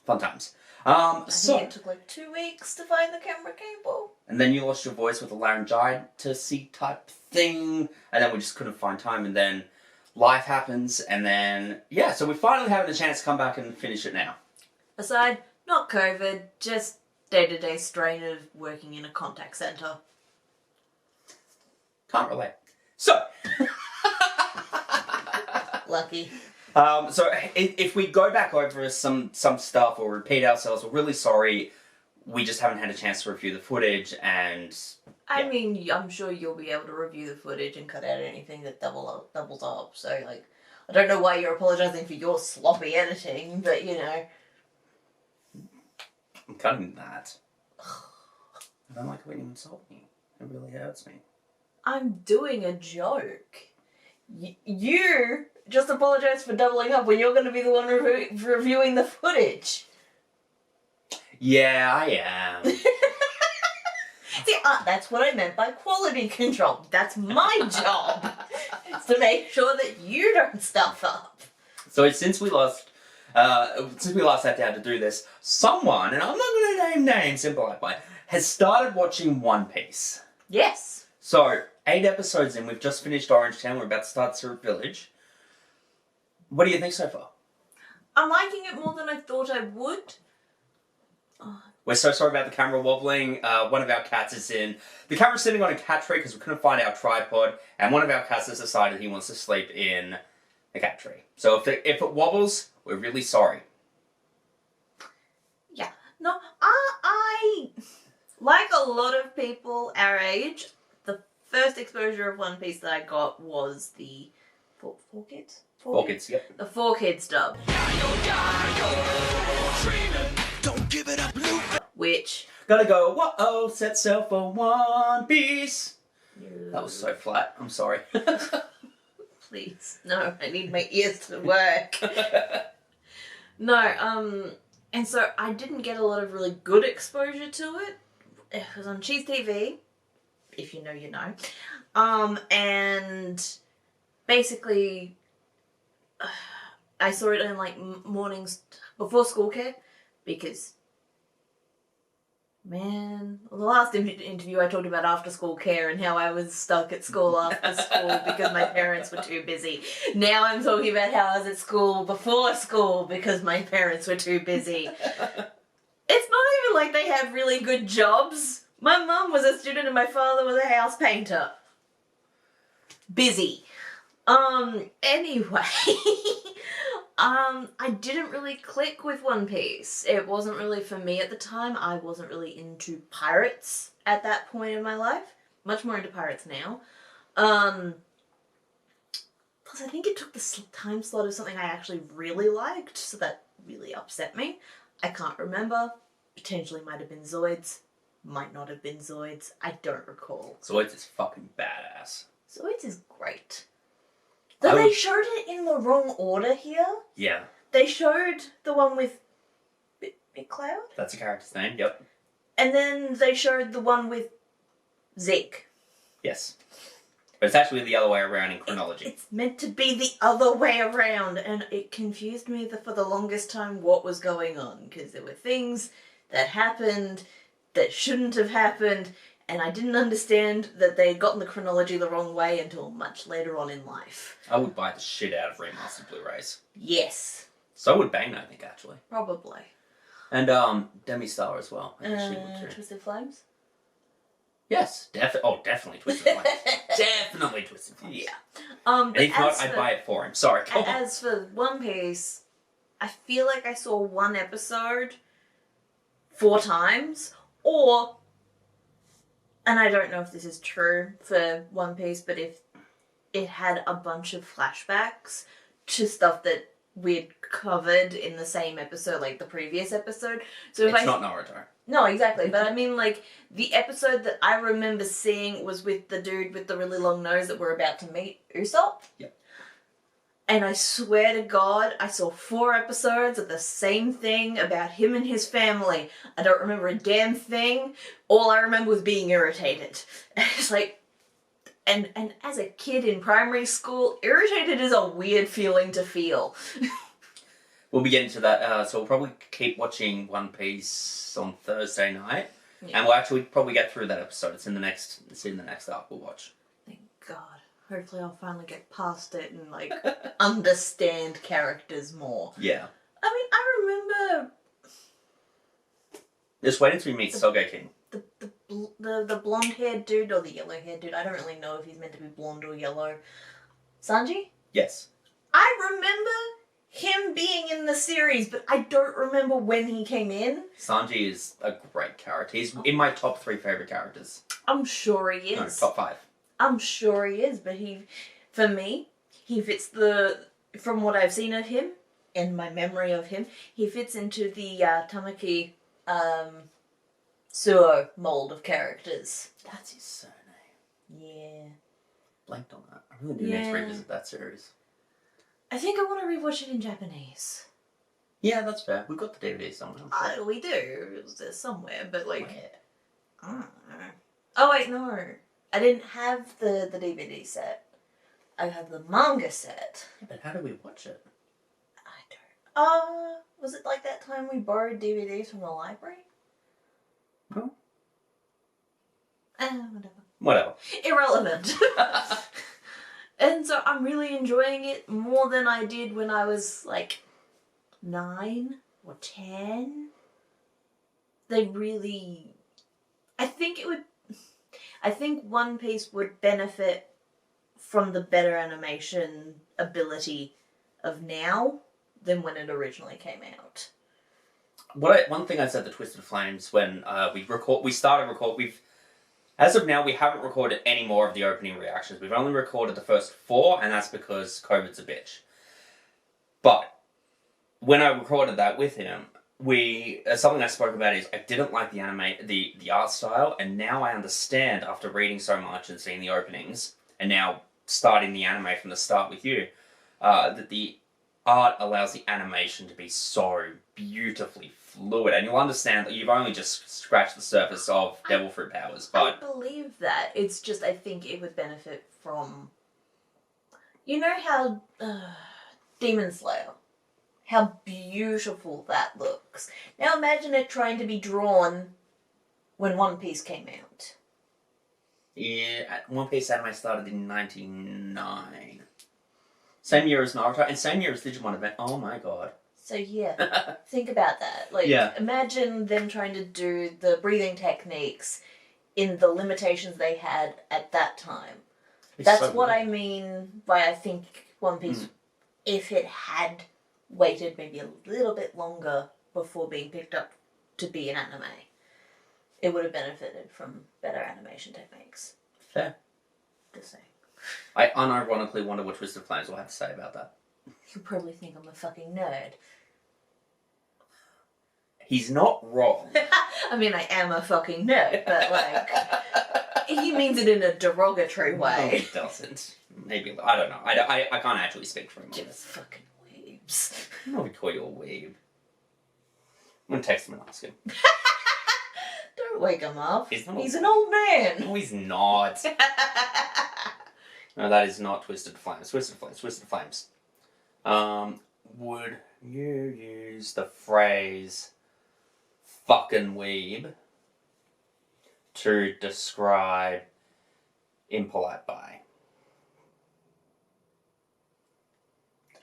Fun times. I think it took like 2 weeks to find the camera cable. And then you lost your voice with a laryngitis type thing. And then we just couldn't find time. And then life happens. And then, yeah, so we're finally having a chance to come back and finish it now. Aside, not COVID, just day-to-day strain of working in a contact centre. Can't relate. So, Lucky. so if we go back over some stuff or repeat ourselves, we're really sorry. We just haven't had a chance to review the footage, and I mean, I'm sure you'll be able to review the footage and cut out anything that doubles up. So, like, I don't know why you're apologising for your sloppy editing, but, you know. I'm cutting that. I don't like it when you insult me. It really hurts me. I'm doing a joke. You just apologise for doubling up when you're going to be the one reviewing the footage. Yeah, I am. See, that's what I meant by quality control. That's my job. It's to make sure that you don't stuff up. So since we last sat down to do this, someone, and I'm not going to name names, impolitebi, has started watching One Piece. Yes. So 8 episodes in, we've just finished Orange Town. We're about to start Syrup Village. What do you think so far? I'm liking it more than I thought I would. We're so sorry about the camera wobbling. One of our cats is in. The camera's sitting on a cat tree because we couldn't find our tripod, and one of our cats has decided he wants to sleep in the cat tree. So if it wobbles, we're really sorry. Yeah. No, I like a lot of people our age, the first exposure of One Piece that I got was the 4Kids? 4Kids, yep. The 4Kids dub. Don't give it up, Luke. Which... Gotta go, whoa, set sail for One Piece. That was so flat, I'm sorry. Please. No, I need my ears to work. No, and so I didn't get a lot of really good exposure to it. It was on Cheese TV, if you know, you know. And basically, I saw it in like mornings before school care because, man, the last interview I talked about after school care and how I was stuck at school after school because my parents were too busy. Now I'm talking about how I was at school before school because my parents were too busy. It's not even like they have really good jobs. My mum was a student and my father was a house painter. Busy. Anyway, I didn't really click with One Piece. It wasn't really for me at the time. I wasn't really into pirates at that point in my life. much more into pirates now. Plus, I think it took the time slot of something I actually really liked, so that really upset me. I can't remember. Potentially might have been Zoids. Might not have been Zoids. I don't recall. Zoids is fucking badass. Zoids is great. Though they showed it in the wrong order here. Yeah. They showed the one with Big Cloud. That's a character's name, yep. And then they showed the one with Zeke. Yes. But it's actually the other way around in chronology. It's meant to be the other way around, and it confused me for the longest time what was going on, because there were things that happened that shouldn't have happened, and I didn't understand that they had gotten the chronology the wrong way until much later on in life. I would buy the shit out of remastered Blu-rays. Yes. So would Bane, I think, actually. Probably. And Demi-Star as well. I think she would too. Twisted Flames? Yes, definitely Twisted Flames. Definitely Twisted Flames. Yeah. And if not, I'd buy it for him. Sorry, go on. As for One Piece, I feel like I saw one episode 4 times, or, and I don't know if this is true for One Piece, but if it had a bunch of flashbacks to stuff that we'd covered in the same episode, like the previous episode. So if It's not Naruto. No, exactly. But I mean, like, the episode that I remember seeing was with the dude with the really long nose that we're about to meet, Usopp. Yep. And I swear to God, I saw 4 episodes of the same thing about him and his family. I don't remember a damn thing. All I remember was being irritated. And it's like, and as a kid in primary school, irritated is a weird feeling to feel. We'll be getting to that, so we'll probably keep watching One Piece on Thursday night. Yeah. And we'll actually probably get through that episode. It's in the next arc we'll watch. Thank God. Hopefully I'll finally get past it and, like, understand characters more. Yeah. I mean, I remember... Just wait until we meet Sogeking. The blonde-haired dude, or the yellow-haired dude, I don't really know if he's meant to be blonde or yellow. Sanji? Yes. I remember him being in the series, but I don't remember when he came in. Sanji is a great character. He's in my top 3 favourite characters. I'm sure he is. No, top 5. I'm sure he is, but for me, he fits from what I've seen of him, and my memory of him, he fits into the Tamaki Suo mold of characters. That's his surname. Yeah. Blanked on that. I really do need to revisit that series. I think I want to rewatch it in Japanese. Yeah, that's fair. We've got the DVD somewhere. We do. It's somewhere, but like... Where? I don't know. Oh wait, no. I didn't have the DVD set. I have the manga set. Yeah, but how do we watch it? I don't... was it like that time we borrowed DVDs from the library? No. Whatever. Irrelevant. And so I'm really enjoying it more than I did when I was like 9 or 10. They really... I think One Piece would benefit from the better animation ability of now than when it originally came out. One thing I said to Twisted Flames when as of now, we haven't recorded any more of the opening reactions. We've only recorded the first 4, and that's because COVID's a bitch. But when I recorded that with him, something I spoke about is I didn't like the art style, and now I understand after reading so much and seeing the openings, and now starting the anime from the start with you, that the art allows the animation to be so beautifully fluid, and you'll understand that you've only just scratched the surface of Devil Fruit powers, but... I believe that. It's just I think it would benefit from... You know how Demon Slayer, how beautiful that looks. Now imagine it trying to be drawn when One Piece came out. Yeah, One Piece anime started in 1999. Same year as Naruto, and same year as Digimon Event. Oh my god. So yeah, think about that. Like, imagine them trying to do the breathing techniques in the limitations they had at that time. That's so what I mean by I think One Piece, if it had waited maybe a little bit longer before being picked up to be an anime, it would have benefited from better animation techniques. Fair. Just saying. I unironically wonder what Twisted Flames will have to say about that. You probably think I'm a fucking nerd. He's not wrong. I mean, I am a fucking nerd, but like, he means it in a derogatory No, way. he doesn't. Maybe, I don't know. I can't actually speak for him on Just this. fucking weebs. I'm not going to call you a weeb. I'm going to text him and ask him. Don't wake him up. He's not He's a- an old man. No, he's not. No, that is not Twisted Flames. Twisted Flames. Would you use the phrase fucking weeb to describe impolite bi?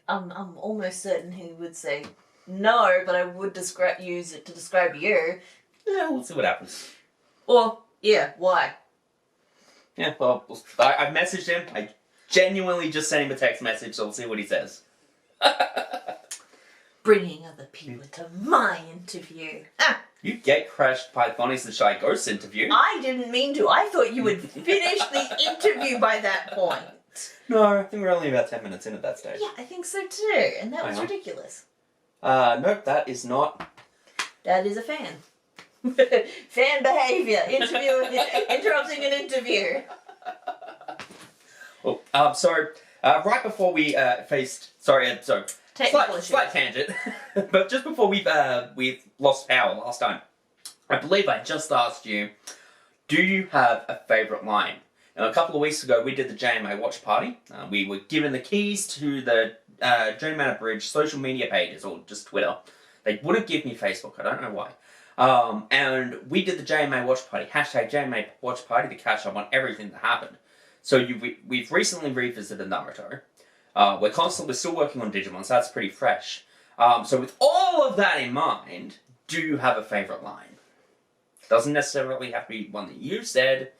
I'm almost certain he would say no, but I would use it to describe you. Yeah, we'll see what happens. Or, yeah, why? Yeah, well, I've messaged him. I genuinely just sent him a text message, so we'll see what he says. Bringing other people to my interview. Ah, You get crashed Pythonics the Shy Ghost interview. I didn't mean to. I thought you would finish the interview by that point. No, I think we're only about 10 minutes in at that stage. Yeah, I think so too. And that was Hang on. ridiculous. Nope, that is not. That is a fan. Fan behavior. Interrupting an interview. Oh, so, right before we faced. Sorry, Technical slight tangent. But just before we've lost power last time, I believe I just asked you, do you have a favourite line? Now, a couple of weeks ago, we did the JMA watch party. We were given the keys to the Journeyman Abridged social media pages, or just Twitter. They wouldn't give me Facebook, I don't know why. And we did the JMA watch party, hashtag JMA watch party, to catch up on everything that happened. So we've recently revisited Naruto. We're still working on Digimon, so that's pretty fresh. So with all of that in mind, do you have a favourite line? Doesn't necessarily have to be one that you said.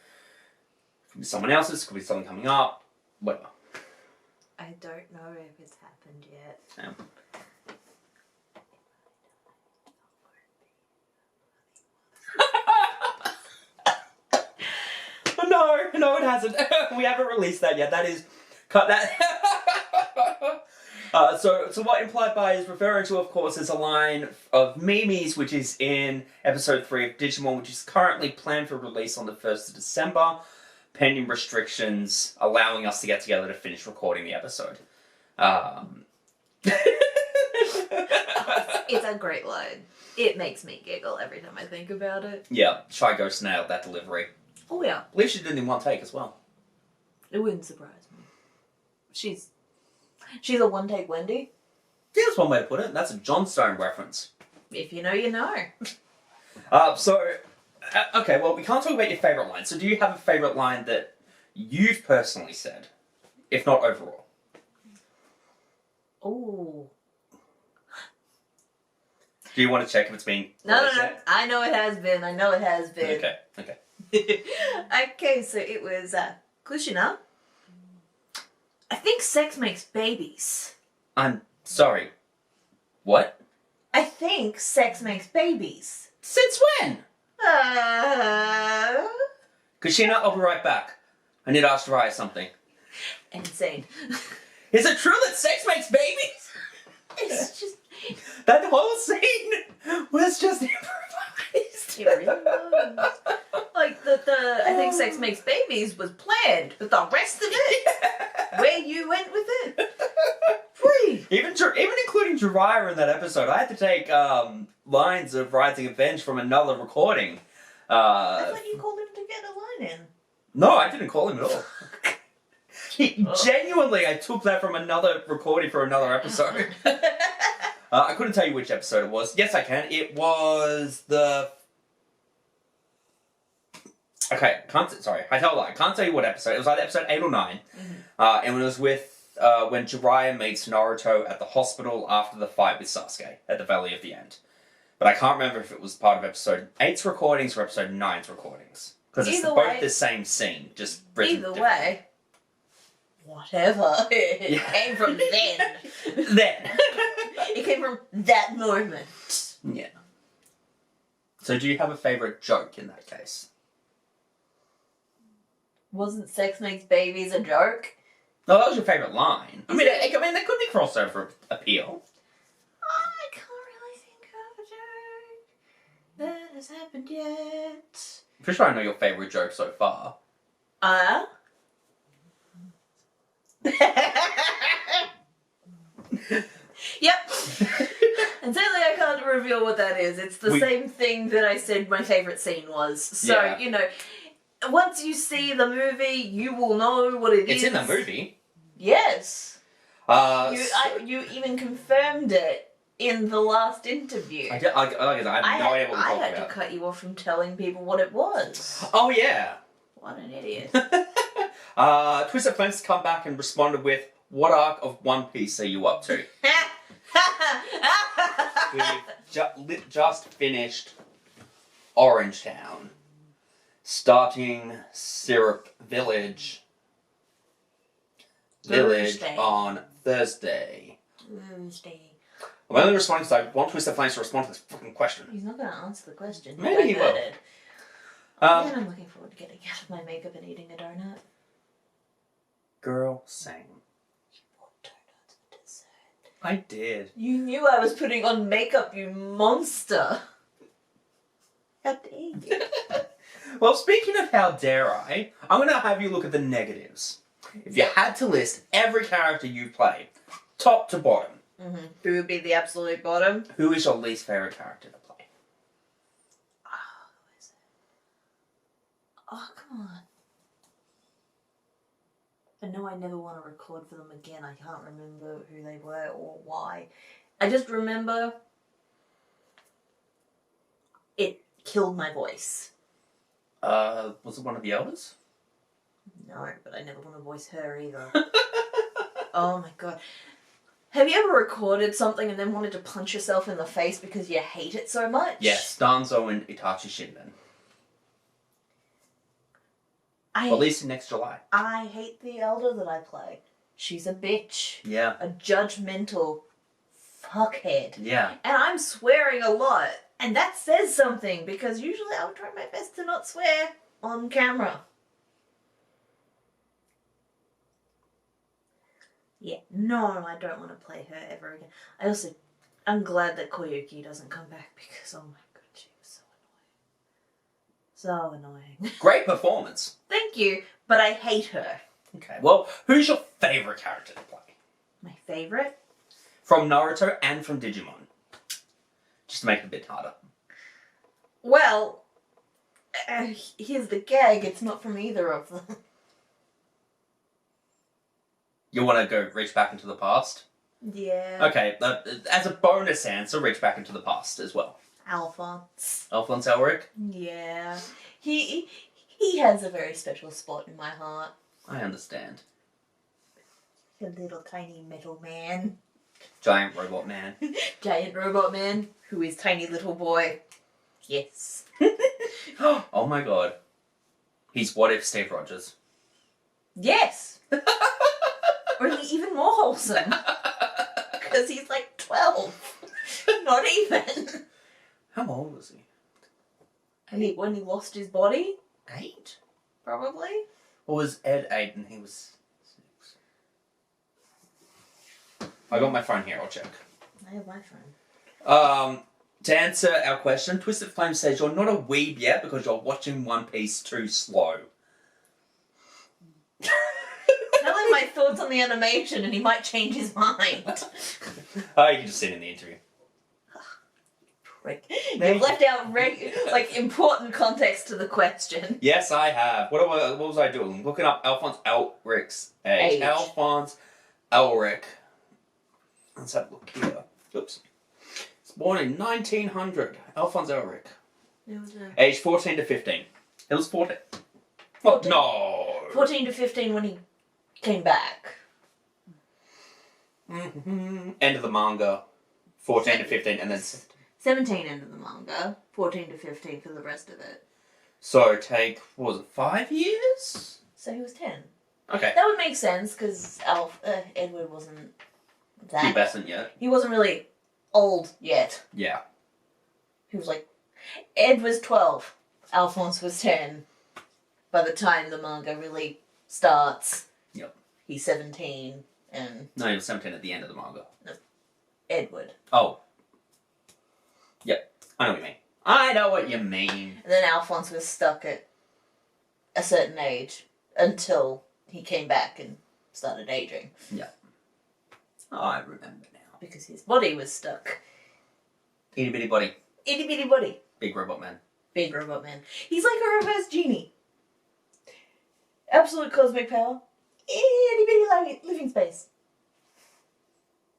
Could be someone else's, could be something coming up, whatever. I don't know if it's happened yet. No, it hasn't. We haven't released that yet. That is, cut that. So what Implied By is referring to, of course, is a line of Mimi's, which is in episode 3 of Digimon, which is currently planned for release on the 1st of December, pending restrictions allowing us to get together to finish recording the episode. It's a great line. It makes me giggle every time I think about it. Yeah, Shy Ghost nailed that delivery. Oh yeah. I believe she did it in one take as well. It wouldn't surprise me. She's a one-take Wendy. Yeah, that's one way to put it. That's a John Stone reference. If you know, you know. Okay, well, we can't talk about your favourite line. So do you have a favourite line that you've personally said, if not overall? Oh. Do you want to check if it's been... No. I know it has been. Okay. Okay, so it was Kushina. I think sex makes babies. I'm sorry. What? I think sex makes babies. Since when? Kushina, I'll be right back. I need to ask Raya something. Insane. Is it true that sex makes babies? It's just... That whole scene was just improvised. It really was. Like, I think sex makes babies was planned, but the rest of it, where you went with it, free. Even including Jiraiya in that episode, I had to take lines of Rising Avenge from another recording. I thought you called him to get a line in. No, I didn't call him at all. Genuinely, I took that from another recording for another episode. I couldn't tell you which episode it was. Yes, I can. It was the... Okay, I tell a lie. I can't tell you what episode. It was either episode 8 or 9. Mm-hmm. And it was with when Jiraiya meets Naruto at the hospital after the fight with Sasuke at the Valley of the End. But I can't remember if it was part of episode 8's recordings or episode 9's recordings. Because it's both the same scene, just written Either differently. way, whatever. It came from then. Then. It came from that moment. Yeah. So do you have a favourite joke in that case? Wasn't sex makes babies a joke? No, that was your favourite line. I mean, there could be crossover appeal. I can't really think of a joke that has happened yet. For sure I know your favourite joke so far. Yep. And sadly I can't reveal what that is. It's the same thing that I said my favourite scene was. So, Yeah. you know, once you see the movie, you will know what it is. It's in the movie. Yes. So- You even confirmed it in the last interview. I have no idea what we're I talking had about. to cut you off from telling people what it was. Oh, yeah. What an idiot. Twisted Flames come back and responded with, what arc of One Piece are you up to? We've just finished Orange Town, starting Syrup Village Thursday. on Thursday. Thursday. I'm only responding because I want Twisted Flames to respond to this fucking question. He's not going to answer the question. Maybe he will. And I'm looking forward to getting out of my makeup and eating a donut. Girl, same. What donuts for dessert? I did. You knew I was putting on makeup, you monster. How dare you? Well, speaking of how dare I'm going to have you look at the negatives. If you had to list every character you played, top to bottom, Who would be the absolute bottom? who is your least favourite character to play? Who is it? Oh, come on. I know I never want to record for them again. I can't remember who they were or why. I just remember it killed my voice. Was it one of the elders? No, but I never want to voice her either. Oh my god. Have you ever recorded something and then wanted to punch yourself in the face because you hate it so much? Yes, Danzo and Itachi Shinben. I Released next July. I hate the elder that I play. She's a bitch. Yeah. A judgmental fuckhead. Yeah. And I'm swearing a lot. And that says something, because usually I would try my best to not swear on camera. Yeah, no, I don't want to play her ever again. I'm glad that Koyuki doesn't come back, because oh my god, she was so annoying. So annoying. Great performance. Thank you, but I hate her. Okay, well, who's your favourite character to play? My favourite? From Naruto and from Digimon. Just to make it a bit harder. Well, here's the gag, it's not from either of them. You want to go reach back into the past? Yeah. Okay, as a bonus answer, reach back into the past as well. Alphonse. Alphonse Elric? Yeah. He has a very special spot in my heart. I understand. A little tiny metal man. Giant robot man. Giant robot man who is tiny little boy. Yes. Oh my god. He's What If Steve Rogers. Yes! Only even more wholesome. Because he's like 12. Not even. How old was he? When he lost his body? 8? Probably. Or was Ed 8 and he was 6? I got my phone here, I'll check. I have my phone. To answer our question, Twisted Flame says you're not a weeb yet because you're watching One Piece too slow. Tell him my thoughts on the animation and he might change his mind. Oh, you can just see it in the interview. Prick. You've left out important context to the question. Yes, I have. What was I doing? Looking up Alphonse Elric's age. Alphonse Elric. Let's have a look here. Oops. He's born in 1900. Alphonse Elric. Age 14 to 15. It was 14. What? 14. No. 14 to 15 when he came back. Mm-hmm. End of the manga. 14 to 15, and then 17 end of the manga. 14 to 15 for the rest of it. so take, what was it, 5 years? So he was 10. Okay. That would make sense because Edward wasn't that. Pubescent yet. He wasn't really old yet. Yeah. He was like, Ed was 12. Alphonse was 10. by the time the manga really starts, Yep. he's 17, and No, he was 17 at the end of the manga. Edward. Oh. Yep. I know what you mean. I know what you mean. And then Alphonse was stuck at a certain age until he came back and started aging. Yeah. Oh, I remember now. Because his body was stuck. Itty bitty body. Itty bitty body. Big robot man. Big robot man. He's like a reverse genie. Absolute cosmic power. Itty bitty living space.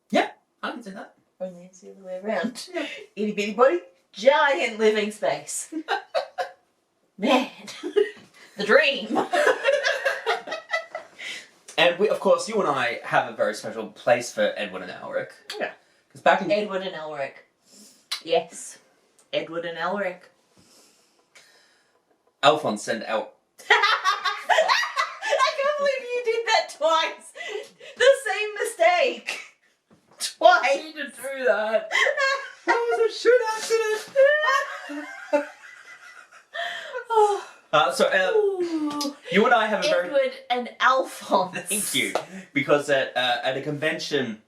Yeah, I can see that. Only it's the other way around. Itty bitty body, giant living space. Man. The dream. And we, of course, you and I have a very special place for Edward and Elric. Yeah. Because back in... Edward and Elric. Yes. Edward and Elric. Alphonse and El... I can't believe you did that twice. The same mistake. Twice. to do that. That was a shoot accident. You and I have a very... Edward and Alphonse. Thank you. Because at a convention,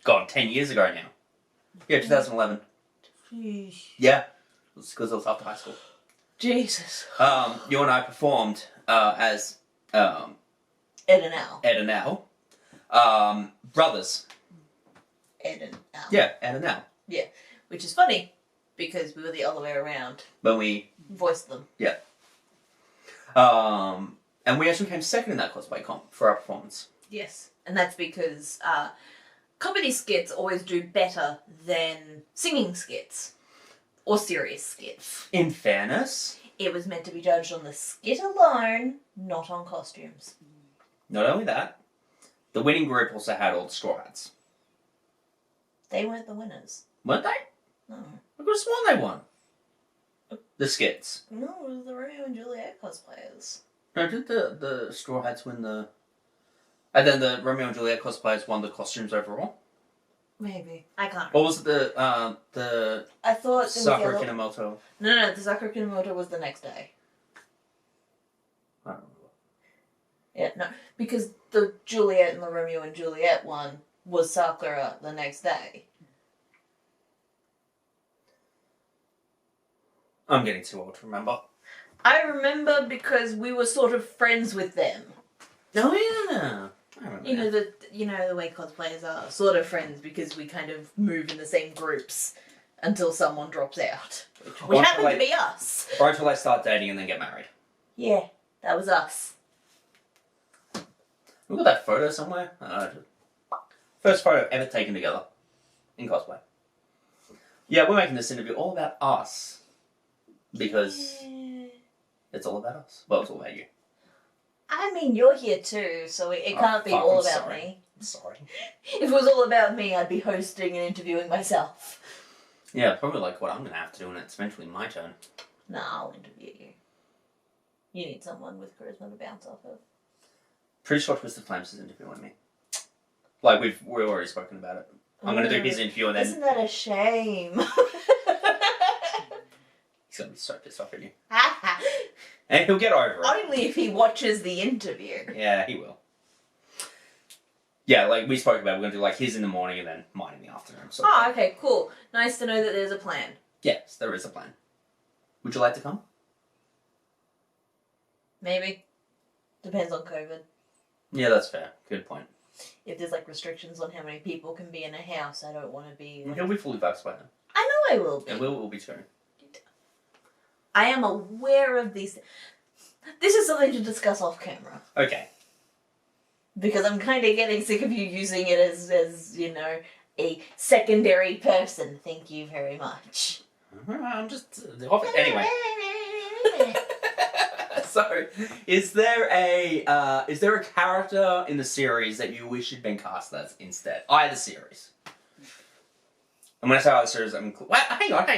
God, 10 years ago now. Yeah, 2011. Yeah. It was because it was after high school. Jesus. You and I performed as Ed and Al. Ed and Al. Brothers. Ed and Al. Yeah, Ed and Al. Yeah. Which is funny, because we were the other way around. When we... Voiced them. Yeah. And we actually came second in that cosplay comp for our performance. Yes. And that's because comedy skits always do better than singing skits. Or serious skits. In fairness... It was meant to be judged on the skit alone, not on costumes. Not only that, the winning group also had all the straw hats. They weren't the winners. Weren't they? No. I could have sworn they won. The skits. No, it was the Romeo and Juliet cosplayers. No, did the straw hats win the... And then the Romeo and Juliet cosplayers won the costumes overall? Maybe. I can't Or remember. was it the I thought it was Sakura the other... Kinomoto? No, the Sakura Kinomoto was the next day. I don't know. Yeah, no, because the Juliet and the Romeo and Juliet one was Sakura the next day. I'm getting too old to remember. I remember because we were sort of friends with them. Oh yeah, I remember. You know the way cosplayers are, sort of friends because we kind of move in the same groups until someone drops out. Which Or happened until to be us. Or until they start dating and then get married. Yeah, that was us. We got that photo somewhere. First photo ever taken together in cosplay. Yeah, we're making this interview all about us. Because it's all about us. Well, it's all about you. I mean, you're here too, so it can't be fuck, all I'm about sorry. me. I'm sorry. If it was all about me, I'd be hosting and interviewing myself. Yeah, probably like what I'm going to have to do when it's eventually my turn. Nah, I'll interview you. You need someone with charisma to bounce off of. Pretty sure Twisted Flames is interviewing me. Like, we've already spoken about it. I'm going to do his interview and then... Isn't that a shame? He's going to be so pissed off at you. And he'll get over it. Only if he watches the interview. Yeah, he will. Yeah, like we spoke about, we're going to do like his in the morning and then mine in the afternoon. So Oh, okay, cool. Nice to know that there's a plan. yes, there is a plan. Would you like to come? Maybe. Depends on COVID. Yeah, that's fair. Good point. If there's like restrictions on how many people can be in a house, I don't want to be... He'll be fully vaxxed by then. I know I will be. And we'll be too. I am aware of these... This is something to discuss off camera. Okay. Because I'm kind of getting sick of you using it as you know, a secondary person. Thank you very much. I'm just... Anyway. So, is there a character in the series that you wish had been cast as instead? Either series. And when I say either series, I mean... Hang on.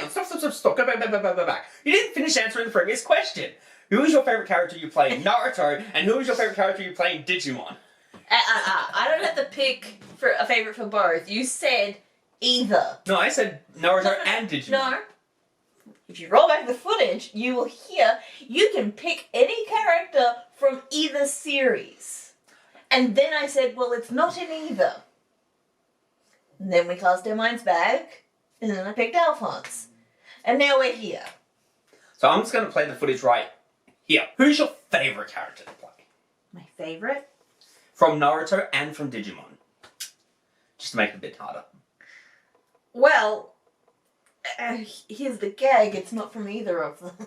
Stop. Go back. You didn't finish answering the previous question. Who is your favourite character you play in Naruto, and who is your favourite character you play in Digimon? I don't have to pick for a favourite for both. You said either. No, I said Naruto and Digimon. No. if you roll back the footage, you will hear you can pick any character from either series. And then I said, well, it's not in either. And then we cast our minds back, and then I picked Alphonse. And now we're here. So I'm just going to play the footage right here. Who's your favourite character to play? My favourite? From Naruto and from Digimon. Just to make it a bit harder. Well, here's the gag. It's not from either of them.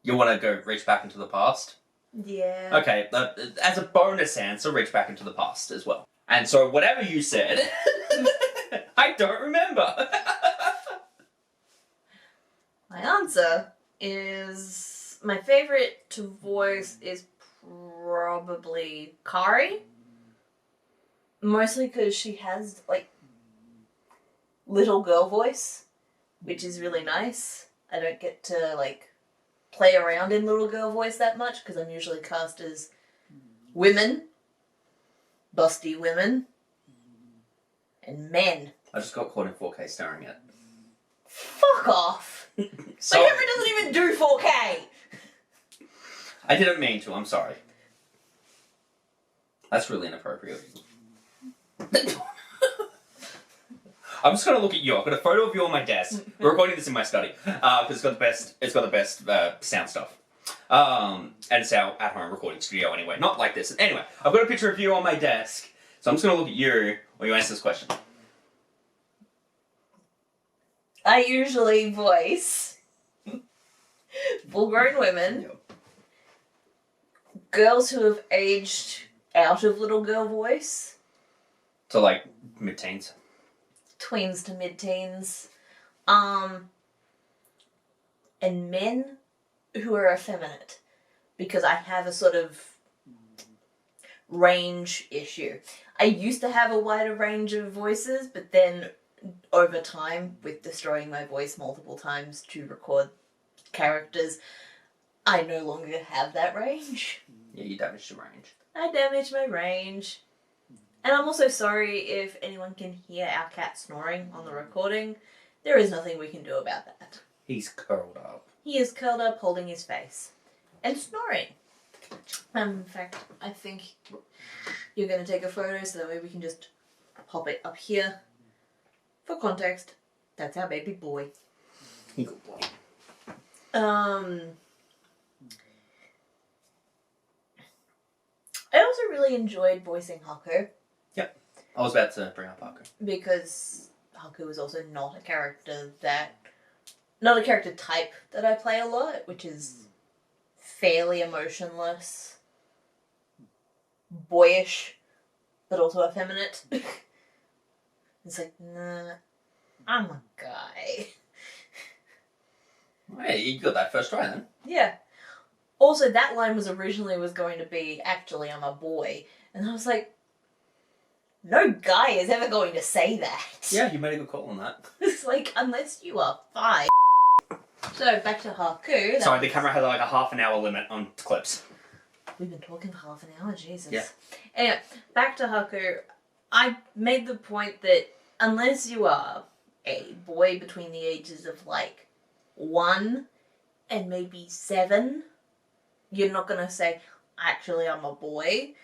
You want to go reach back into the past? Yeah. Okay, as a bonus answer, reach back into the past as well. And so whatever you said, I don't remember. My answer is... My favourite to voice is probably Kari. Mostly because she has, like, little girl voice, which is really nice. I don't get to, like, play around in little girl voice that much because I'm usually cast as women, busty women, and men. I just got caught in 4K staring at. Fuck off! My camera doesn't even do 4K! I didn't mean to, I'm sorry. That's really inappropriate. I'm just gonna look at you. I've got a photo of you on my desk. We're recording this in my study because it's got the best sound stuff. And it's our at-home recording studio anyway. Not like this. Anyway, I've got a picture of you on my desk, so I'm just gonna look at you when you answer this question. I usually voice full-grown women, Yep. girls who have aged out of little girl voice, So like mid-teens. tweens to mid-teens, and men who are effeminate, because I have a sort of range issue. I used to have a wider range of voices, but then over time, with destroying my voice multiple times to record characters, I no longer have that range. Yeah, you damaged your range. I damaged my range. And I'm also sorry if anyone can hear our cat snoring on the recording. There is nothing we can do about that. He's curled up. He is curled up holding his face. And snoring. In fact, I think you're going to take a photo so that way we can just pop it up here. For context, that's our baby boy. He good boy. I also really enjoyed voicing Haku. Yep. I was about to bring up Haku. Because Haku is also not a character type that I play a lot, which is fairly emotionless, boyish, but also effeminate. It's like, nah, I'm a guy. Hey, you got that first try then. Yeah. Also, that line was going to be, actually, I'm a boy. And I was like, no guy is ever going to say that. Yeah, you made a good call on that. It's like, unless you are 5. So, back to Haku. Sorry, the camera had like a half an hour limit on clips. We've been talking for half an hour, Jesus. Yeah. Anyway, back to Haku. I made the point that unless you are a boy between the ages of like 1 and maybe 7, you're not going to say, actually, I'm a boy.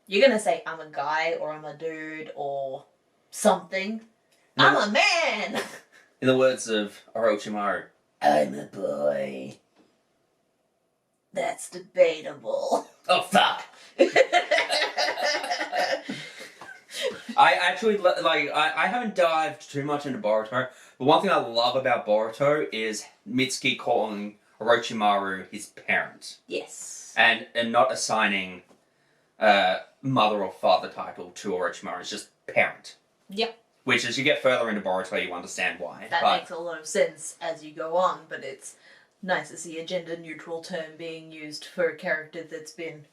You're going to say, I'm a guy, or I'm a dude, or something. No. I'm a man! In the words of Orochimaru, I'm a boy. That's debatable. Oh, fuck! I actually, like, I haven't dived too much into Boruto, but one thing I love about Boruto is Mitsuki calling Orochimaru his parent. Yes. And not assigning mother or father title to Orochimaru. It's just parent. Yep. Which, as you get further into Boruto, you understand why. That but makes a lot of sense as you go on, but it's nice to see a gender-neutral term being used for a character that's been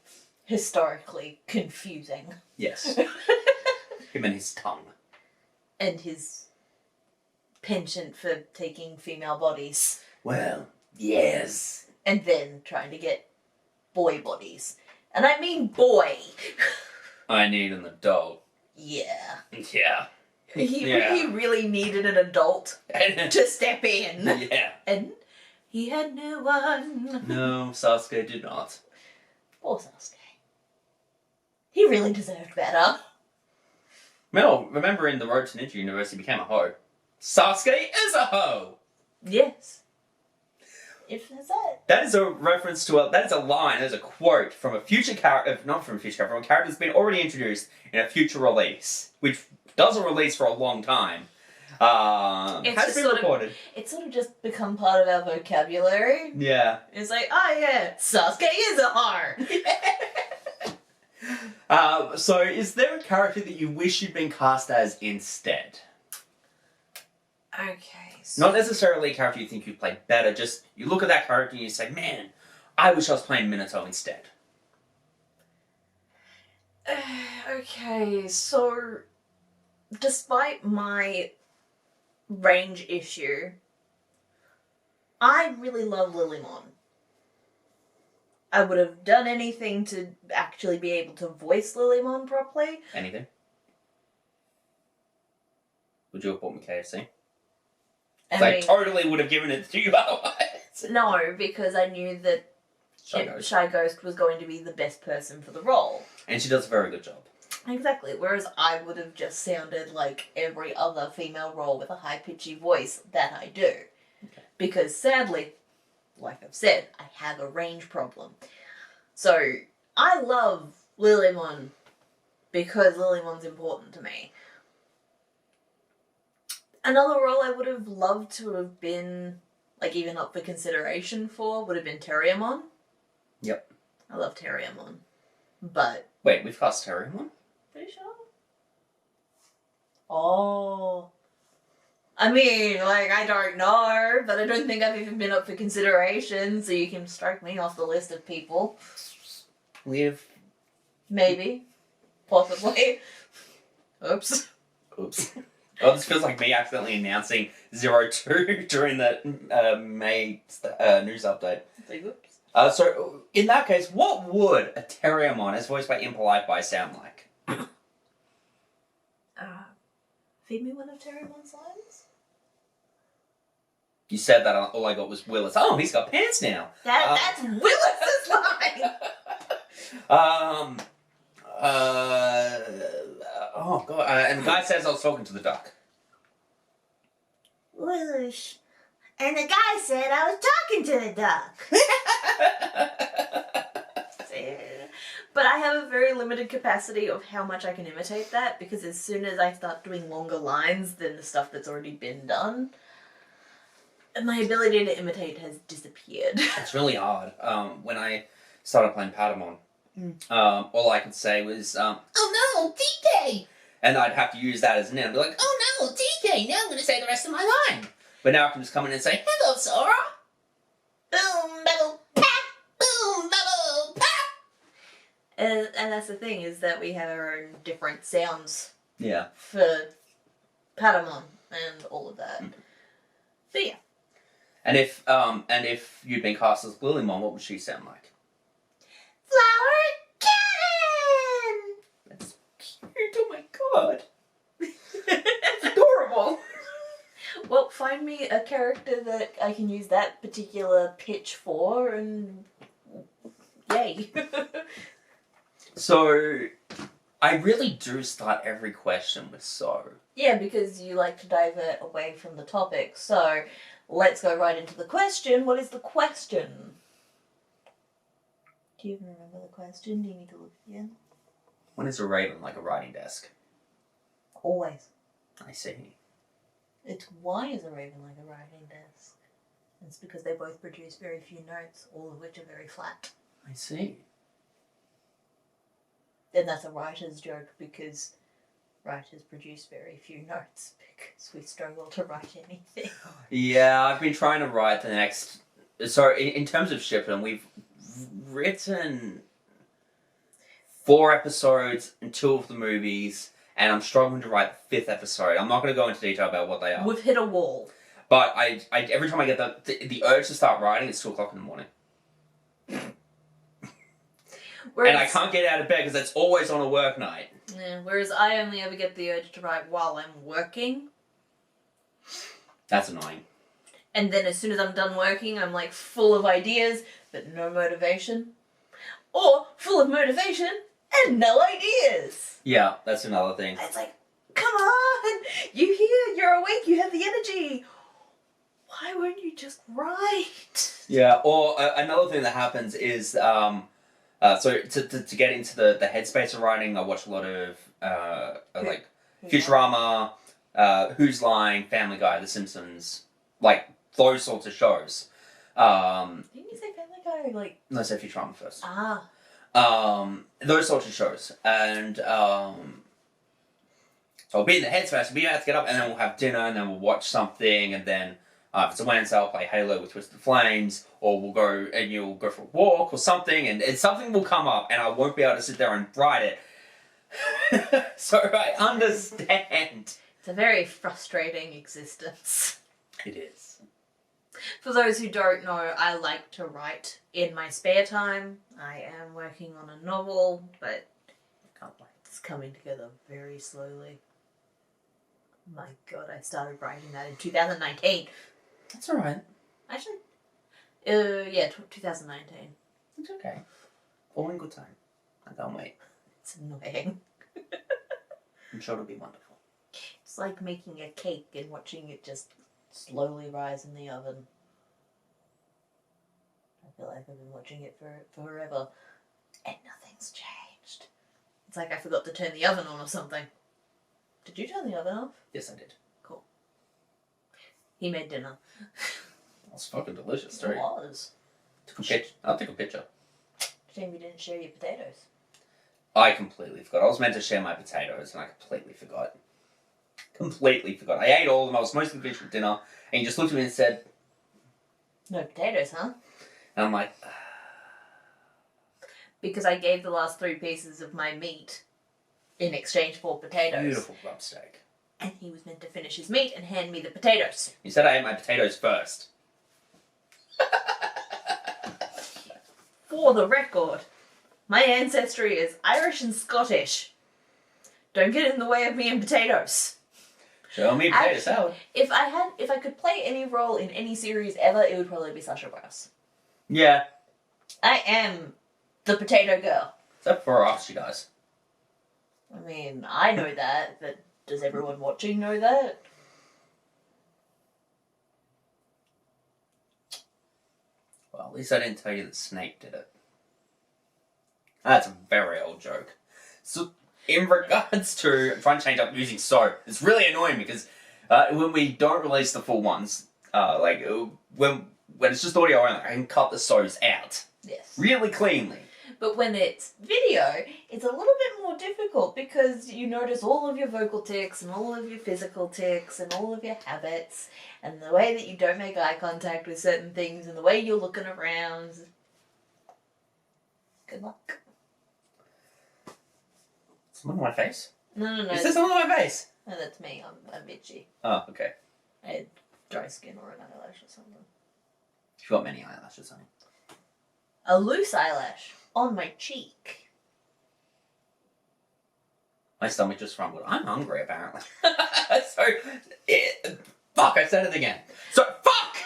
historically confusing. yes. Him and his tongue. And his penchant for taking female bodies. Well, yes. And then trying to get boy bodies. And I mean boy! I need an adult. Yeah. Yeah. He really needed an adult to step in. Yeah. And he had no one. No, Sasuke did not. Poor Sasuke. He really deserved better. Mel, remember in the Road to Ninja Universe he became a hoe. Sasuke is a hoe! Yes. If that's it. That is a reference to that is a line, that is a quote from a future character, not from a future character, from a character that's been already introduced in a future release, which doesn't release for a long time. Has been recorded. It's sort of just become part of our vocabulary. Yeah. It's like, oh yeah, Sasuke is a heart. So is there a character that you wish you'd been cast as instead? Okay. So Not necessarily a character you think you'd play better, just you look at that character and you say, man, I wish I was playing Minato instead. okay, so despite my range issue, I really love Lilymon. I would have done anything to actually be able to voice Lilymon properly. Anything? Would you have bought me KFC? I totally would have given it to you otherwise. No, because I knew that Shy Ghost was going to be the best person for the role. And she does a very good job. Exactly, whereas I would have just sounded like every other female role with a high-pitchy voice that I do. Okay. Because sadly, like I've said, I have a range problem. So, I love Lilymon because Lilymon's important to me. Another role I would have loved to have been, like, even up for consideration for would have been Terriermon. Yep. I love Terriermon. But... Wait, we've cast Terriermon? Pretty sure? Oh. I mean, like, I don't know, but I don't think I've even been up for consideration, so you can strike me off the list of people. We've... Maybe. Possibly. Oops. Oops. Oh, this feels like me accidentally announcing 02 during the May news update. Oops. So, in that case, what would a Terriermon, as voiced by impolitebi, sound like? Feed me one of Terriermon's lines? You said that, all I got was Willis. Oh, he's got pants now! That's Willis's line! Oh, God. And the guy says I was talking to the duck. Whoosh. And the guy said I was talking to the duck. But I have a very limited capacity of how much I can imitate that, because as soon as I start doing longer lines than the stuff that's already been done, my ability to imitate has disappeared. It's really hard. When I started playing Patamon, all I could say was, oh no, TK! And I'd have to use that as an end. I'd be like, oh no, TK, now I'm going to say the rest of my line. But now I can just come in and say, hello, Sora! Boom, bubble, pop! Boom, bubble, pop! And that's the thing, is that we have our own different sounds for Patamon and all of that. But yeah. And if you'd been cast as Lilymon, what would she sound like? Flower cannon! That's cute, oh my god! That's adorable! Well, find me a character that I can use that particular pitch for, and yay. So, I really do start every question with so. Yeah, because you like to divert away from the topic. So, let's go right into the question. What is the question? Do you even remember the question? Do you need to look again? When is a raven like a writing desk? Always. I see. It's why is a raven like a writing desk? It's because they both produce very few notes, all of which are very flat. I see. And that's a writer's joke, because writers produce very few notes, because we struggle to write anything. Yeah, I've been trying to write the next... So, in terms of Shippuden, we've written 4 episodes and 2 of the movies, and I'm struggling to write the 5th episode. I'm not going to go into detail about what they are. We've hit a wall. But I every time I get the urge to start writing, it's 2 o'clock in the morning. And I can't get out of bed because it's always on a work night. Yeah, whereas I only ever get the urge to write while I'm working. That's annoying. And then as soon as I'm done working, I'm like full of ideas, but no motivation. Or full of motivation and no ideas. Yeah, that's another thing. It's like, come on, you're here, you're awake, you have the energy. Why won't you just write? Yeah, or another thing that happens is, so to get into the headspace of writing, I watch a lot of, like, Futurama, Who's Line, Family Guy, The Simpsons, like, those sorts of shows. Didn't you say Family Guy? Like... No, I said Futurama first. Ah. Those sorts of shows. And, so I'll be in the headspace, we'll be about to get up, and then we'll have dinner, and then we'll watch something, and then, if it's a Wednesday, I'll play Halo with Twisted Flames, or we'll go, and you'll go for a walk, or something, and something will come up, and I won't be able to sit there and write it. So I understand. It's a very frustrating existence. It is. For those who don't know, I like to write in my spare time. I am working on a novel, but can't wait. It's coming together very slowly. My God, I started writing that in 2019. That's alright. Actually, yeah, 2019. It's okay. All in good time. I can't wait. It's annoying. I'm sure it'll be wonderful. It's like making a cake and watching it just slowly rise in the oven. I feel like I've been watching it for forever, and nothing's changed. It's like I forgot to turn the oven on or something. Did you turn the oven off? Yes, I did. Cool. He made dinner. It was fucking delicious, It too. was. I'll take a picture. Shame you didn't share your potatoes. I completely forgot. I was meant to share my potatoes, and I completely forgot. Completely forgot. I ate all of them. I was mostly finished with dinner, and he just looked at me and said, No potatoes, huh? and I'm like, Because I gave the last 3 pieces of my meat in exchange for potatoes. beautiful grub steak. And he was meant to finish his meat and hand me the potatoes. You said I ate my potatoes first. For the record, my ancestry is Irish and Scottish. Don't get in the way of me and potatoes. Show me potato salad. If I could play any role in any series ever, it would probably be Sasha Browse. Yeah. I am the potato girl. Except for us, you guys. I mean, I know that, but does everyone watching know that? Well, at least I didn't tell you that Snape did it. That's a very old joke. So, in regards to... I'm trying to change up using so. It's really annoying because when we don't release the full ones, when it's just audio only, I can cut the so's out. Yes. Really cleanly. But when it's video, it's a little bit more difficult because you notice all of your vocal tics and all of your physical tics and all of your habits and the way that you don't make eye contact with certain things and the way you're looking around. Good luck. Something on my face? No. Is there something on my face? No, that's me. I'm itchy. Oh, okay. I had dry skin or an eyelash or something. You've got many eyelashes, honey. A loose eyelash on my cheek. My stomach just rumbled. I'm hungry, apparently. Fuck, I said it again. So, fuck!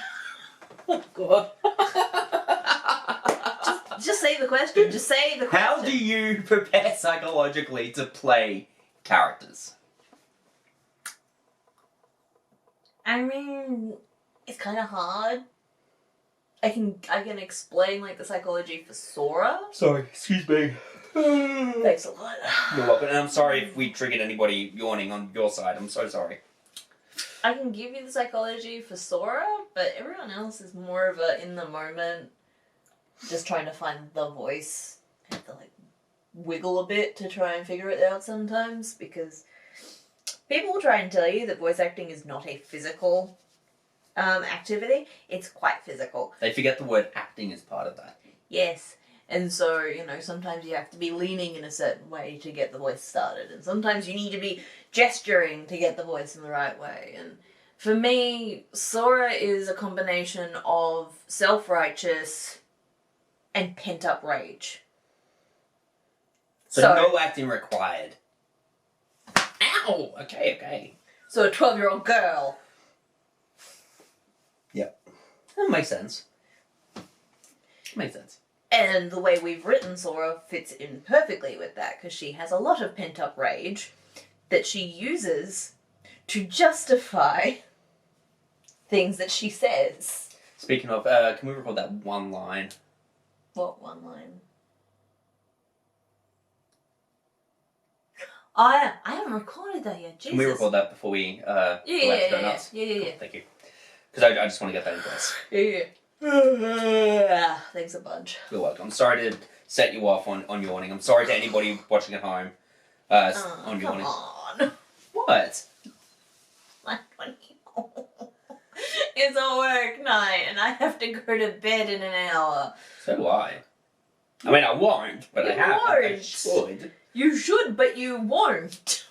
Oh, God. Just say the question. Just say the question. How do you prepare psychologically to play characters? I mean, it's kind of hard. I can explain like the psychology for Sora. Sorry, excuse me. Thanks a lot. You're welcome. And I'm sorry if we triggered anybody yawning on your side. I'm so sorry. I can give you the psychology for Sora, but everyone else is more of a in the moment, just trying to find the voice. I have to like wiggle a bit to try and figure it out sometimes because people will try and tell you that voice acting is not a physical activity. It's quite physical. They forget the word acting is part of that. Yes. And so, sometimes you have to be leaning in a certain way to get the voice started. And sometimes you need to be gesturing to get the voice in the right way. And for me, Sora is a combination of self-righteous and pent-up rage. So no acting required. Ow! Okay. So a 12-year-old girl. Yep. That makes sense. Makes sense. And the way we've written Sora fits in perfectly with that, because she has a lot of pent-up rage that she uses to justify things that she says. Speaking of, can we record that one line? What one line? I haven't recorded that yet. Jesus. Can we record that before we go nuts? Yeah. Cool, thank you. Because I just want to get that in place. Yeah. Thanks a bunch. You're welcome. I'm sorry to set you off on yawning. I'm sorry to anybody watching at home on yawning. Come on. What? It's a work night and I have to go to bed in an hour. So do I. I mean, I won't, but You I have. I won't. should. You should, but you won't.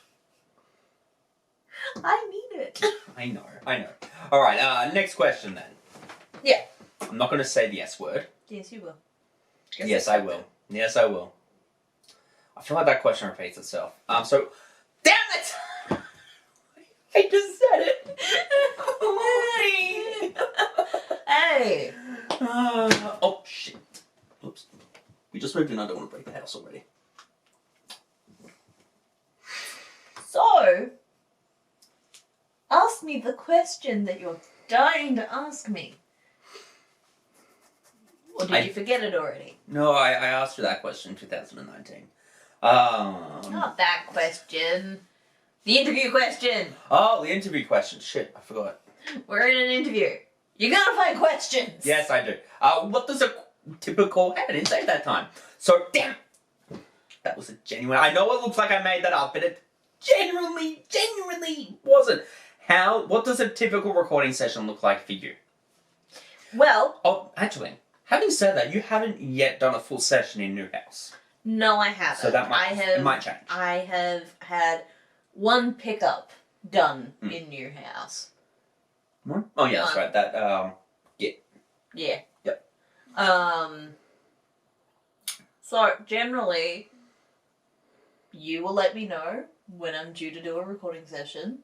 I need it. I know. Alright, next question then. Yeah. I'm not going to say the S word. Yes, you will. Yes, I will. Yes, I will. I feel like that question repeats itself. So... Damn it! I just said it! Hey! Oh, shit. Oops. We just moved in. I don't want to break the house already. So, ask me the question that you're dying to ask me. Or did you forget it already? No, I asked you that question in 2019. Not that question. The interview question. Oh, the interview question. Shit, I forgot. We're in an interview. You gotta find questions. Yes, I do. What does a typical... I didn't say it that time. So, damn. That was a genuine... I know it looks like I made that up, but it genuinely wasn't. What does a typical recording session look like for you? Well... Oh, actually, having said that, you haven't yet done a full session in New House. No, I haven't. So that it might change. I have had one pickup done in New House. Oh, yeah, that's right. That, Yeah. Yep. So, generally, you will let me know when I'm due to do a recording session.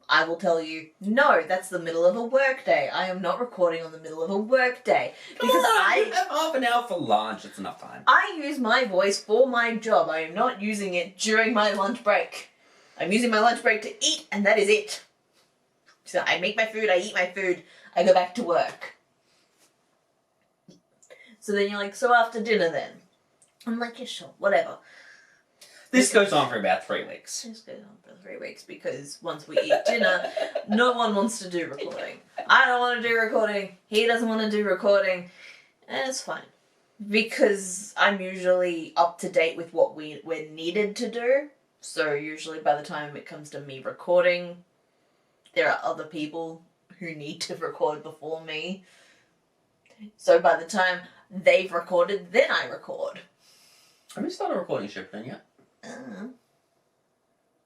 I will tell you, no, that's the middle of a workday. I am not recording on the middle of a workday. Because you have half an hour for lunch. It's enough time. I use my voice for my job. I am not using it during my lunch break. I'm using my lunch break to eat, and that is it. So I make my food, I eat my food, I go back to work. So then you're like, so after dinner then? I'm like, yeah, sure, whatever. This goes on for about 3 weeks. This goes on for 3 weeks because once we eat dinner, no one wants to do recording. I don't want to do recording. He doesn't want to do recording. And it's fine. Because I'm usually up to date with what we're needed to do. So usually by the time it comes to me recording, there are other people who need to record before me. So by the time they've recorded, then I record. Have you started recording shipping yet?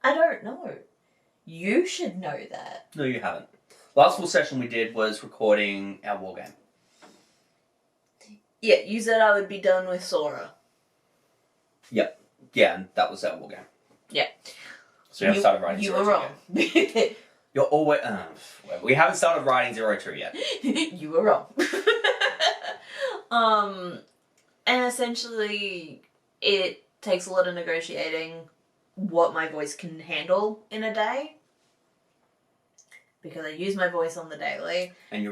I don't know. You should know that. No, you haven't. Last full session we did was recording our war game. Yeah, you said I would be done with Sora. Yep. Yeah, and that was our war game. Yeah. So we haven't started writing You 02 were wrong. yet. You're always... we haven't started writing 02 yet. You were wrong. And essentially, it takes a lot of negotiating what my voice can handle in a day. Because I use my voice on the daily. And you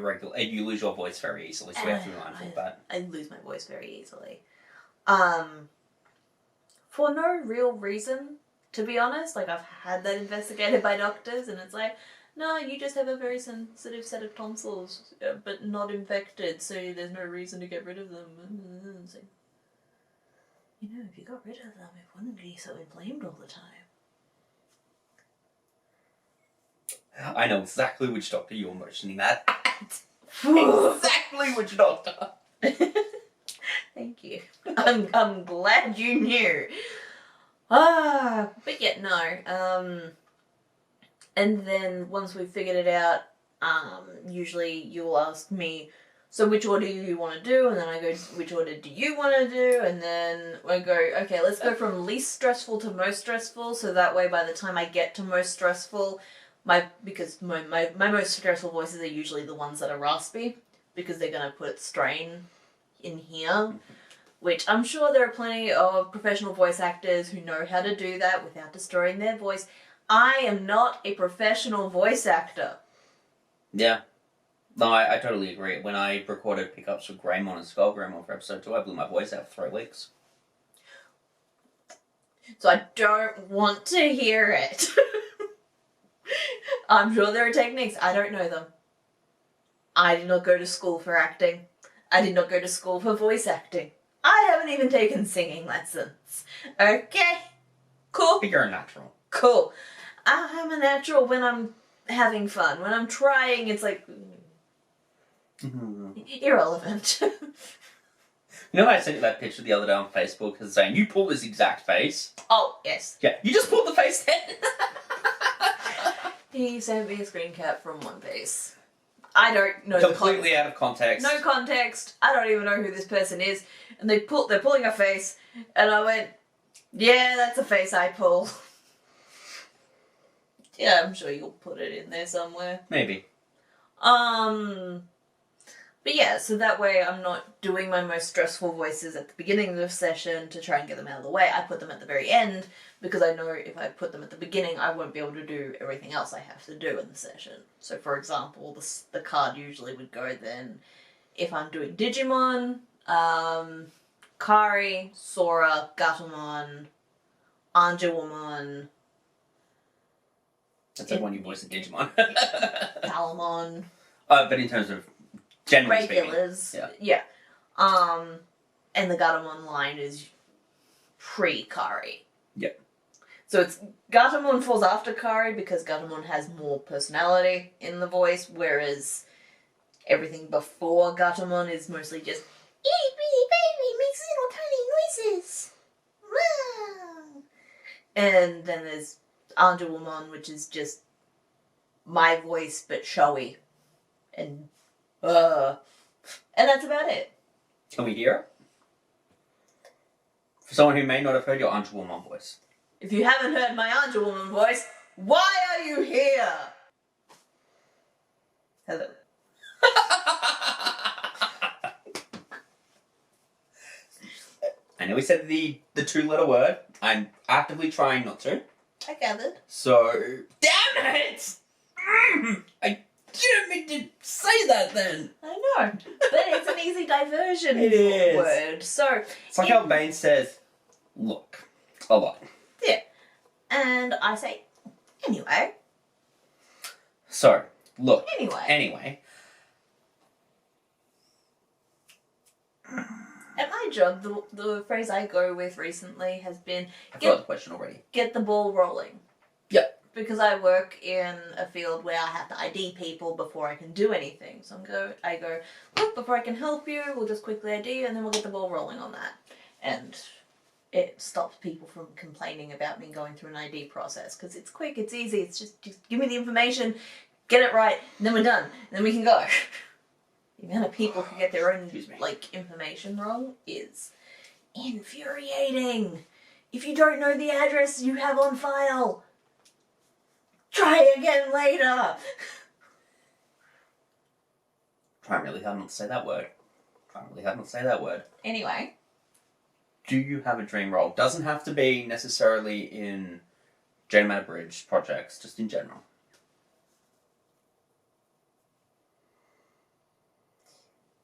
lose your voice very easily, so we have to be mindful of that. I lose my voice very easily. For no real reason, to be honest. Like, I've had that investigated by doctors, and it's like, no, you just have a very sensitive set of tonsils, but not infected, so there's no reason to get rid of them. It's like, you know, if you got rid of them, it wouldn't be so inflamed all the time. I know exactly which doctor you're mentioning that at. Exactly which doctor. Thank you. I'm glad you knew. But yeah, no. And then once we've figured it out, usually you'll ask me, so which order do you want to do? And then I go, which order do you want to do? And then I go, okay, let's go from least stressful to most stressful, so that way by the time I get to most stressful, because my most stressful voices are usually the ones that are raspy, because they're going to put strain in here, which I'm sure there are plenty of professional voice actors who know how to do that without destroying their voice. I am not a professional voice actor. Yeah. No, I totally agree. When I recorded pickups for Greymon and Skullgreymon for episode 2, I blew my voice out for 3 weeks. So I don't want to hear it. I'm sure there are techniques. I don't know them. I did not go to school for acting. I did not go to school for voice acting. I haven't even taken singing lessons. Okay. Cool. But you're a natural. Cool. I'm a natural when I'm having fun. When I'm trying, it's like... irrelevant. You know, I sent you that picture the other day on Facebook saying, you pull this exact face. Oh, yes. Yeah, you just pulled the face then. He sent me a screen cap from One Piece. I don't know Completely out of context. No context. I don't even know who this person is. And they're pulling a face, and I went, yeah, that's a face I pull. Yeah, I'm sure you'll put it in there somewhere. Maybe. But yeah, so that way I'm not doing my most stressful voices at the beginning of the session to try and get them out of the way. I put them at the very end because I know if I put them at the beginning, I won't be able to do everything else I have to do in the session. So for example, the card usually would go then if I'm doing Digimon, Kari, Sora, Gatomon, Anjawamon. That's like when you voice a Digimon. Palamon. But in terms of generally regulars. speaking. Yeah. And the Gatomon line is pre-Kari. Yep. So it's Gatomon falls after Kari because Gatomon has more personality in the voice, whereas everything before Gatomon is mostly just itty bitty baby makes little tiny noises. Wow. And then there's Anjawamon, which is just my voice but showy. And that's about it. Can we hear it? For someone who may not have heard your Anjawamon voice. If you haven't heard my Anjawamon voice, why are you here? Hello. I know we said the 2-letter word. I'm actively trying not to. I gathered. So... Damn it! I didn't mean to say that then. I know, but it's an easy diversion It is. word. So It's like how Bane says, look, a lot. yeah, and I say anyway. So, look. Anyway. At my job, the phrase I go with recently has been I forgot the question already. get the ball rolling. Yep. Because I work in a field where I have to ID people before I can do anything. So I go, look, before I can help you, we'll just quickly ID you and then we'll get the ball rolling on that. And it stops people from complaining about me going through an ID process because it's quick, it's easy, it's just give me the information, get it right, and then we're done. And then we can go. The amount of people who get their own information wrong is infuriating. If you don't know the address you have on file, try again later. Trying really hard not to say that word. Anyway. Do you have a dream role? Doesn't have to be necessarily in Journeyman Abridged projects, just in general.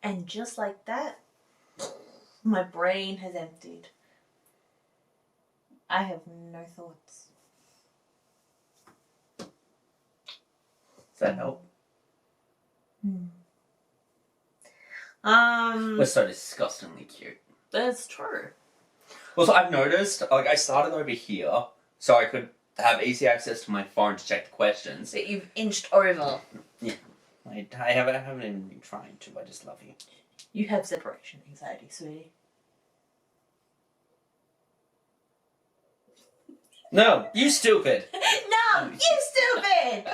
And just like that, my brain has emptied. I have no thoughts. Does that help? We're so disgustingly cute. That's true. Also, I've noticed, I started over here, so I could have easy access to my phone to check the questions. But you've inched over. Yeah. I haven't even been trying to, I just love you. You have separation anxiety, sweetie. No, you stupid! No, you stupid!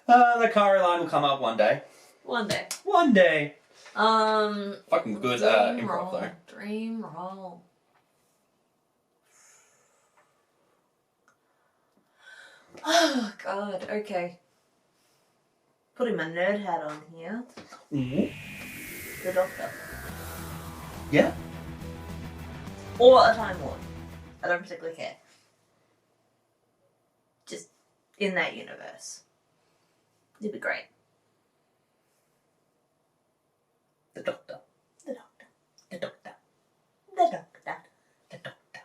The car line will come up one day. One day. One day. Um. Fucking good Dream improv roll. though. Dream roll. Oh God. Okay. Putting my nerd hat on here. Mhm. The Doctor. Yeah. Or a Time Lord. I don't particularly care. Just in that universe. It'd be great. The Doctor. The Doctor. The Doctor. The Doctor. The Doctor.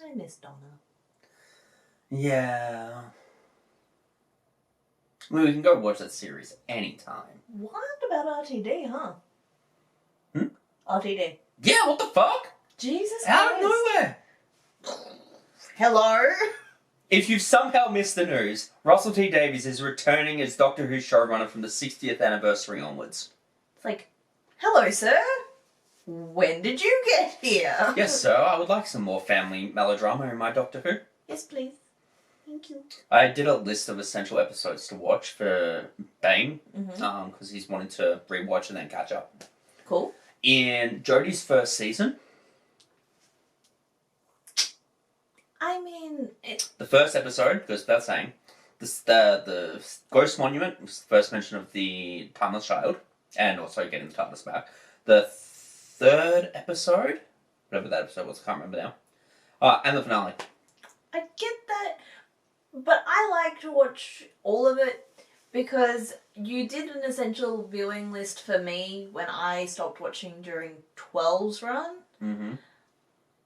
I miss Donna. Yeah. I mean, we can go watch that series anytime. What about RTD, huh? Hmm? RTD. Yeah, what the fuck? Jesus Out of Christ. nowhere. Hello? If you've somehow missed the news, Russell T Davies is returning as Doctor Who showrunner from the 60th anniversary onwards. It's like, hello, sir. When did you get here? Yes, sir, I would like some more family melodrama in my Doctor Who. Yes, please. Thank you. I did a list of essential episodes to watch for Bane, Mm-hmm. because he's wanting to rewatch and then catch up. Cool. In Jodie's first season, I mean, the first episode goes without saying, the Ghost Monument was the first mention of the Timeless Child, and also getting the TARDIS back. The third episode, whatever that episode was, I can't remember now, and the finale. I get that, but I like to watch all of it because you did an essential viewing list for me when I stopped watching during 12's run, Mm-hmm.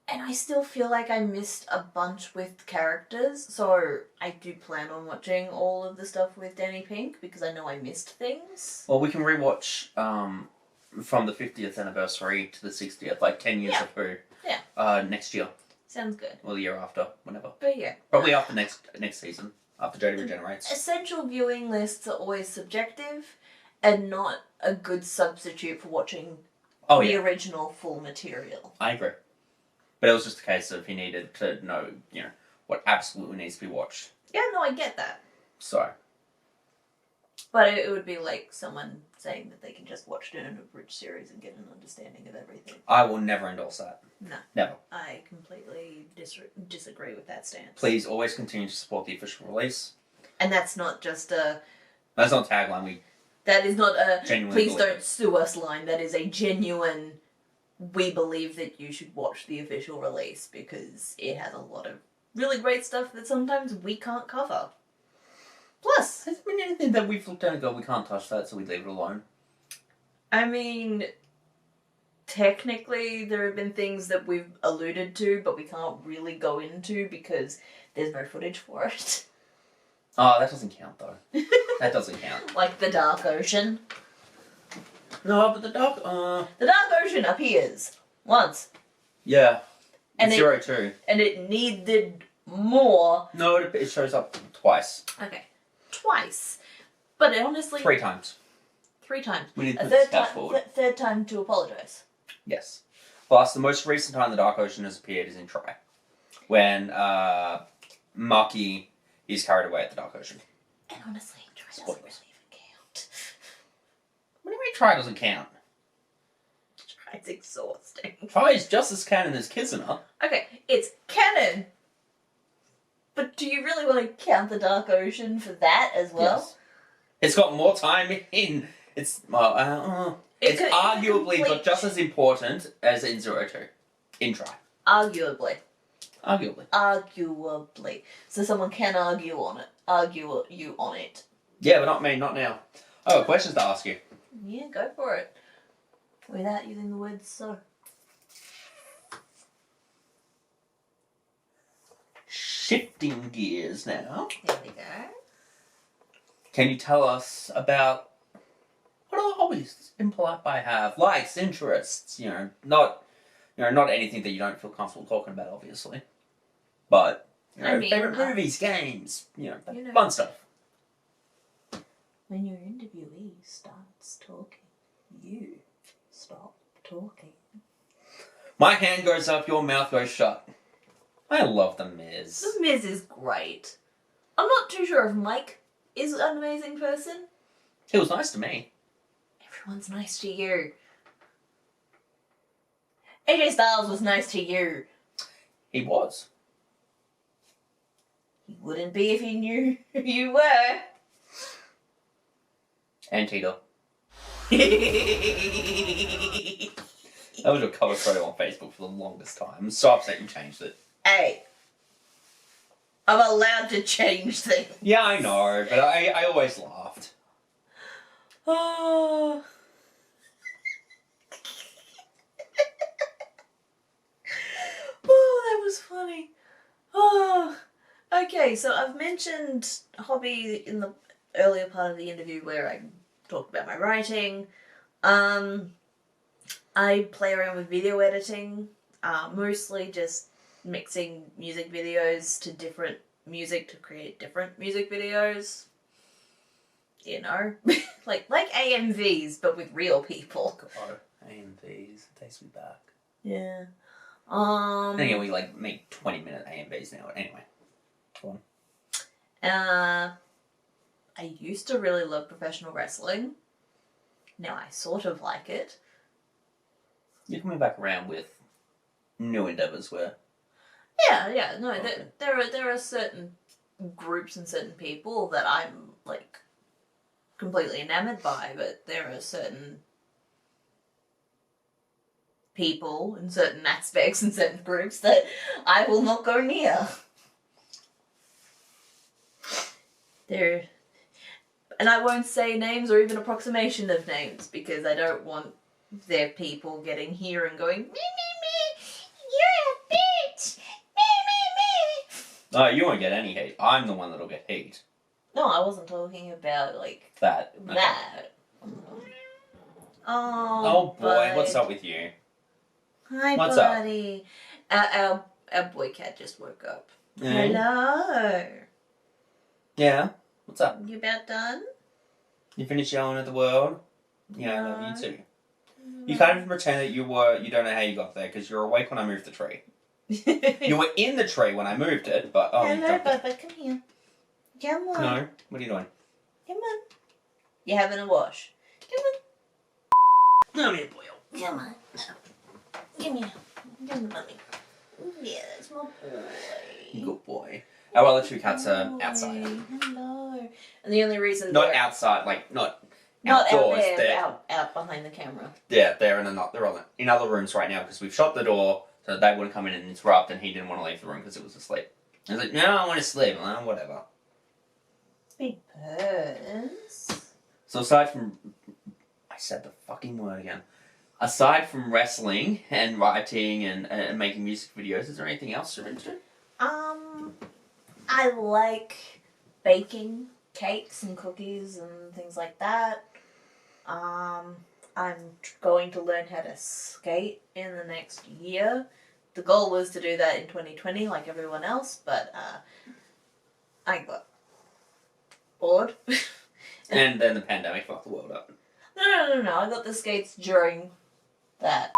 and I still feel like I missed a bunch with characters, so I do plan on watching all of the stuff with Danny Pink because I know I missed things. Well, we can rewatch from the 50th anniversary to the 60th, like 10 years Yeah. of Who. Yeah. Next year, Sounds good. or the year after, whenever. But yeah. Probably after next season, after Jodie regenerates. Essential viewing lists are always subjective and not a good substitute for watching Oh the yeah, original full material. I agree. But it was just a case of he needed to know, what absolutely needs to be watched. Yeah, no, I get that. So, But it would be like someone saying that they can just watch an abridged series and get an understanding of everything. I will never endorse that. No. Never. I completely disagree with that stance. Please always continue to support the official release. And that's not just a... That's not a tagline. That is not a Genuinely please believe don't sue us line. That is a genuine, we believe that you should watch the official release because it has a lot of really great stuff that sometimes we can't cover. Plus, Has there been anything that we've looked at and go, we can't touch that, so we leave it alone? I mean, technically there have been things that we've alluded to, but we can't really go into because there's no footage for it. Oh, that doesn't count, though. That doesn't count. Like the Dark Ocean. No, but the dog, The Dark Ocean appears once, yeah. And And it- 02. and it needed more. No, it shows up twice. Okay, twice. But it honestly, 3 times. 3 times. We need to A put third the stats time, forward. third time to apologise. Yes. Plus, the most recent time the Dark Ocean has appeared is in Try. When, Maki is carried away at the Dark Ocean. And honestly, Try doesn't Spoilers. really even count. What do you mean Try doesn't count? Try's exhausting. Try is just as canon as Kizuna. Okay, it's canon. But do you really want to count the Dark Ocean for that as well? Yes. It's got more time in. It's, it's could- arguably complete- but just as important as in 02. In Try. Arguably. Arguably. So someone can argue on it. Yeah, but not me, not now. I have questions to ask you. Yeah, go for it. Without using the word so. Shifting gears now. There we go. Can you tell us about what other hobbies impolitebi have? Likes, interests, not anything that you don't feel comfortable talking about, obviously. But I mean, favorite movies, games, that you know. fun stuff. When your interviewee starts talking, you stop talking. My hand goes up, your mouth goes shut. I love The Miz. The Miz is great. I'm not too sure if Mike is an amazing person. He was nice to me. Everyone's nice to you. AJ Styles was nice to you. He was. He wouldn't be if he knew who you were. And Tito. That was your cover photo on Facebook for the longest time. I'm so upset you changed it. Hey. I'm allowed to change things. Yeah, I know, but I always laughed. Oh. Oh, that was funny. Oh. Okay, so I've mentioned hobby in the earlier part of the interview where I talked about my writing. I play around with video editing, mostly just mixing music videos to different music to create different music videos. You know, like AMVs, but with real people. God, AMVs, it takes me back. Yeah. Anyway, we like make 20-minute AMVs now. Anyway, go on. I used to really love professional wrestling. Now I sort of like it. You're coming back around with new endeavours where... Yeah, no, Okay. there are certain groups and certain people that I'm, like, completely enamored by, but there are certain people and certain aspects and certain groups that I will not go near. And I won't say names or even approximation of names because I don't want their people getting here and going, me, you're a bitch, me. No, you won't get any hate. I'm the one that'll get hate. No, I wasn't talking about, like, That. Okay. that. Oh boy, bud. what's up with you? Hi, What's up? buddy. Our boy cat just woke up. Mm. Hello. Yeah? What's up? You about done? You finished yelling at the world? Yeah, I love No. you too. You can't even pretend that you don't know how you got there because you're awake when I moved the tree. You were in the tree when I moved it, but you Hello, jumped it. Bubba. Come here. Come on. No? What are you doing? Come on. You're having a wash. Come on. Come here, boy. Come on. Give me a mommy. Yeah, that's my boy. Good boy. Our other two cats are outside. Hello. And the only reason Not they're outside, like, not not outdoors. out there, They're, out behind the camera. yeah, they're in other rooms right now because we've shut the door so that they wouldn't come in and interrupt, and he didn't want to leave the room because it was asleep. I was like, no, I want to sleep. I'm like, whatever. Big purse. So aside from... I said the fucking word again. Aside from wrestling and writing and making music videos, is there anything else you're into? I like baking cakes and cookies and things like that. I'm going to learn how to skate in the next year. The goal was to do that in 2020 like everyone else, but I got bored. And then the pandemic fucked the world up. No. I got the skates during that.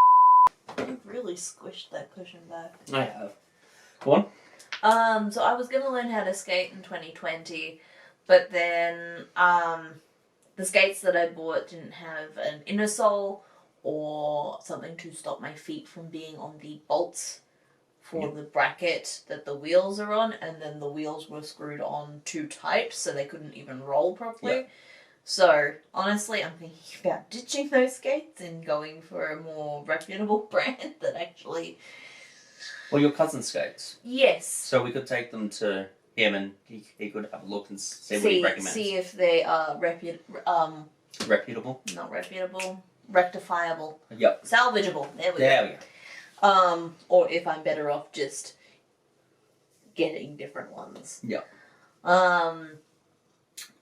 You've really squished that cushion back. I have. Go on. So I was gonna learn how to skate in 2020, but then the skates that I bought didn't have an inner sole or something to stop my feet from being on the bolts for the bracket that the wheels are on, and then the wheels were screwed on too tight, so they couldn't even roll properly. Yeah. So, honestly, I'm thinking about ditching those skates and going for a more reputable brand that actually... Well, your cousin skates. Yes. So we could take them to him and he could have a look and see what he recommends. See if they are Reputable? not reputable, rectifiable, Yep. salvageable. There we There we go. go. Or if I'm better off just getting different ones. Yep.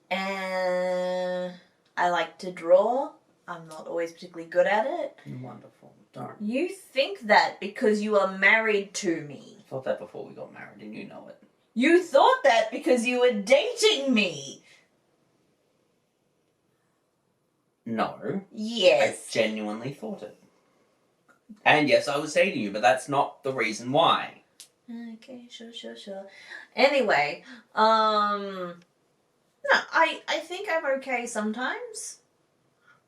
And I like to draw. I'm not always particularly good at it. Wonderful. Darn. You think that because you are married to me. I thought that before we got married and you know it. You thought that because you were dating me. No. Yes. I genuinely thought it. And yes, I was dating you, but that's not the reason why. Okay, sure. Anyway, no, No, I think I'm okay sometimes.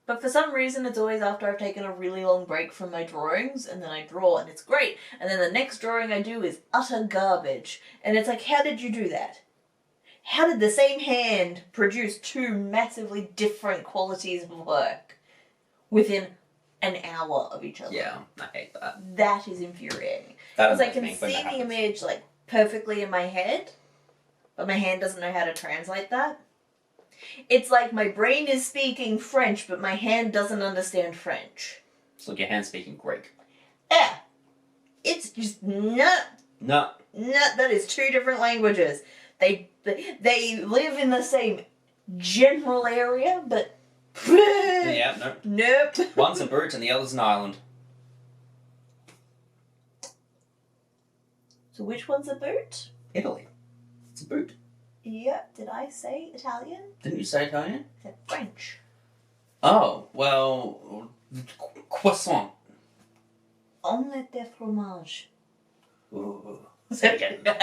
But for some reason, it's always after I've taken a really long break from my drawings, and then I draw, and it's great. And then the next drawing I do is utter garbage. And it's like, how did you do that? How did the same hand produce two massively different qualities of work within an hour of each other? Yeah, I hate that. That is infuriating. That Because I annoys can me when see that the happens. image, like, perfectly in my head, but my hand doesn't know how to translate that. It's like my brain is speaking French, but my hand doesn't understand French. It's like your hand speaking Greek. Yeah. It's just not, No. that is two different languages. They live in the same general area, but... Yeah, no. Nope. One's a boot and the other's an island. So which one's a boot? Italy. It's a boot. Yeah, did I say Italian? Didn't you say Italian? I said French. Oh, well, croissant. Omelette de fromage. Ooh. Say it again.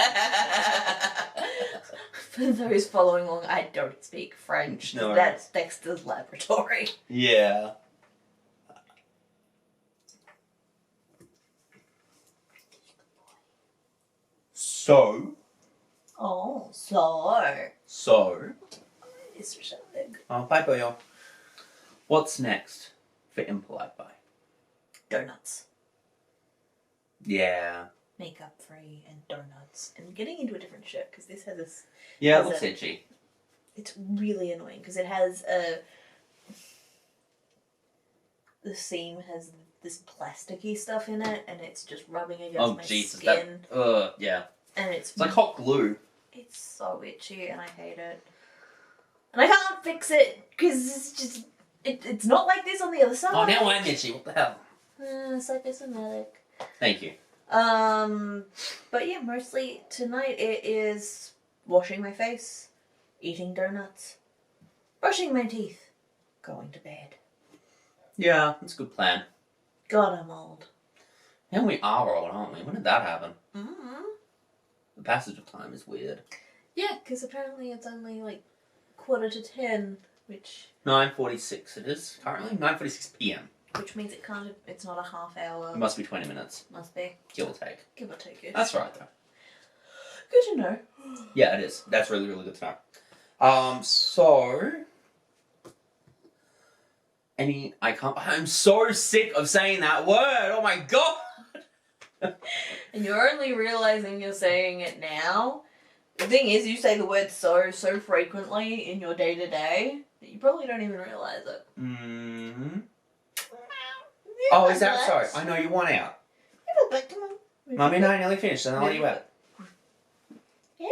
For those following along, I don't speak French. No That's Dexter's laboratory. Yeah. So. Oh, so. It's something. Oh, bye, boyo. What's next for impolitebi? Donuts. Yeah. Makeup free and donuts. And getting into a different shirt, because this has this. Yeah, it Has looks a- itchy. It's really annoying, because it has a. The seam has this plasticky stuff in it, and it's just rubbing against Oh, my Jesus. skin. Yeah. And it's It's like hot glue. It's so itchy and I hate it. And I can't fix it because it's just it's not like this on the other side. Oh, now I'm itchy. What the hell? Psychosomatic. Thank you. But yeah, mostly tonight it is washing my face, eating donuts, brushing my teeth, going to bed. Yeah, that's a good plan. God, I'm old. Now we are old, aren't we? When did that happen? Mm-hmm. The passage of time is weird. Yeah, because apparently it's only like 9:45, which 9:46 it is currently. 9:46 p.m. means it's not a half hour. It must be 20 minutes, Must be. give or take. Give or take it. That's right, though. Good to know. Yeah, it is. That's really, really good to know. So... I'm so sick of saying that word! Oh my god! And you're only realizing you're saying it now. The thing is, you say the word so frequently in your day-to-day that you probably don't even realize it. Mm-hmm. Oh, is that sorry? I know you want out. But come on. Mummy and I nearly finished, and I'll let you out. Yeah,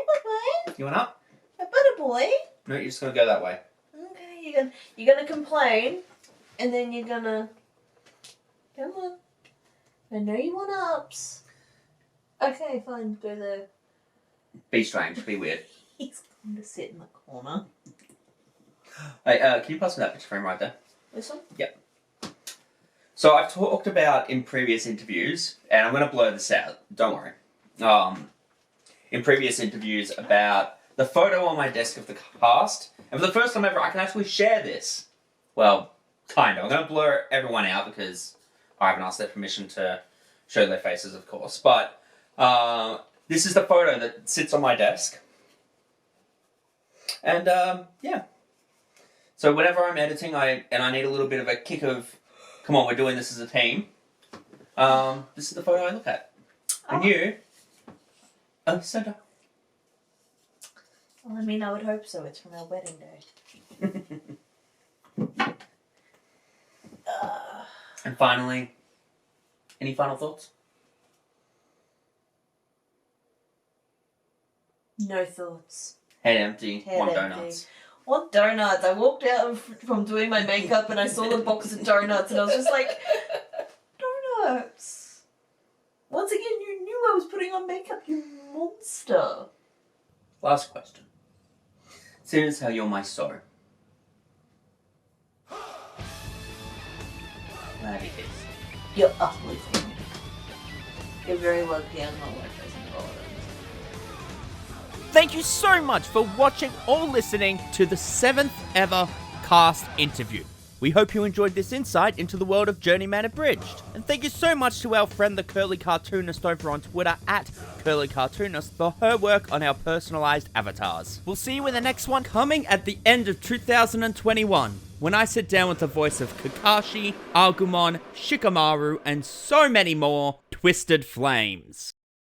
boy. You want up? A butter boy. No, you're just gonna go that way. Okay, you're gonna complain, and then you're gonna... Come on. I know you want ups. Okay, fine, go there. Be strange, be weird. He's going to sit in the corner. Hey, can you pass me that picture frame right there? This one? Yep. So I've talked about in previous interviews, and I'm going to blur this out, don't worry. In previous interviews about the photo on my desk of the cast, and for the first time ever I can actually share this. Well, kind of. I'm going to blur everyone out because I haven't asked their permission to show their faces, of course. But this is the photo that sits on my desk. And yeah. So whenever I'm editing and I need a little bit of a kick of, come on, we're doing this as a team, this is the photo I look at. And you are the centre. Well, I mean, I would hope so. It's from our wedding day. And finally, any final thoughts? No thoughts. Head empty, Head want empty. donuts. What donuts? I walked out from doing my makeup and I saw the box of donuts and I was just like, donuts. Once again, you knew I was putting on makeup, you monster. Last question. Seeing how you're my soul. Glad it is. You're uplifting me. You're very lucky I'm not like this in thank you so much for watching or listening to the 7th ever cast interview. We hope you enjoyed this insight into the world of Journeyman Abridged. And thank you so much to our friend the Curly Cartoonist over on Twitter at Curly Cartoonist for her work on our personalized avatars. We'll see you in the next one coming at the end of 2021 when I sit down with the voice of Kakashi, Agumon, Shikamaru, and so many more Twisted Flames.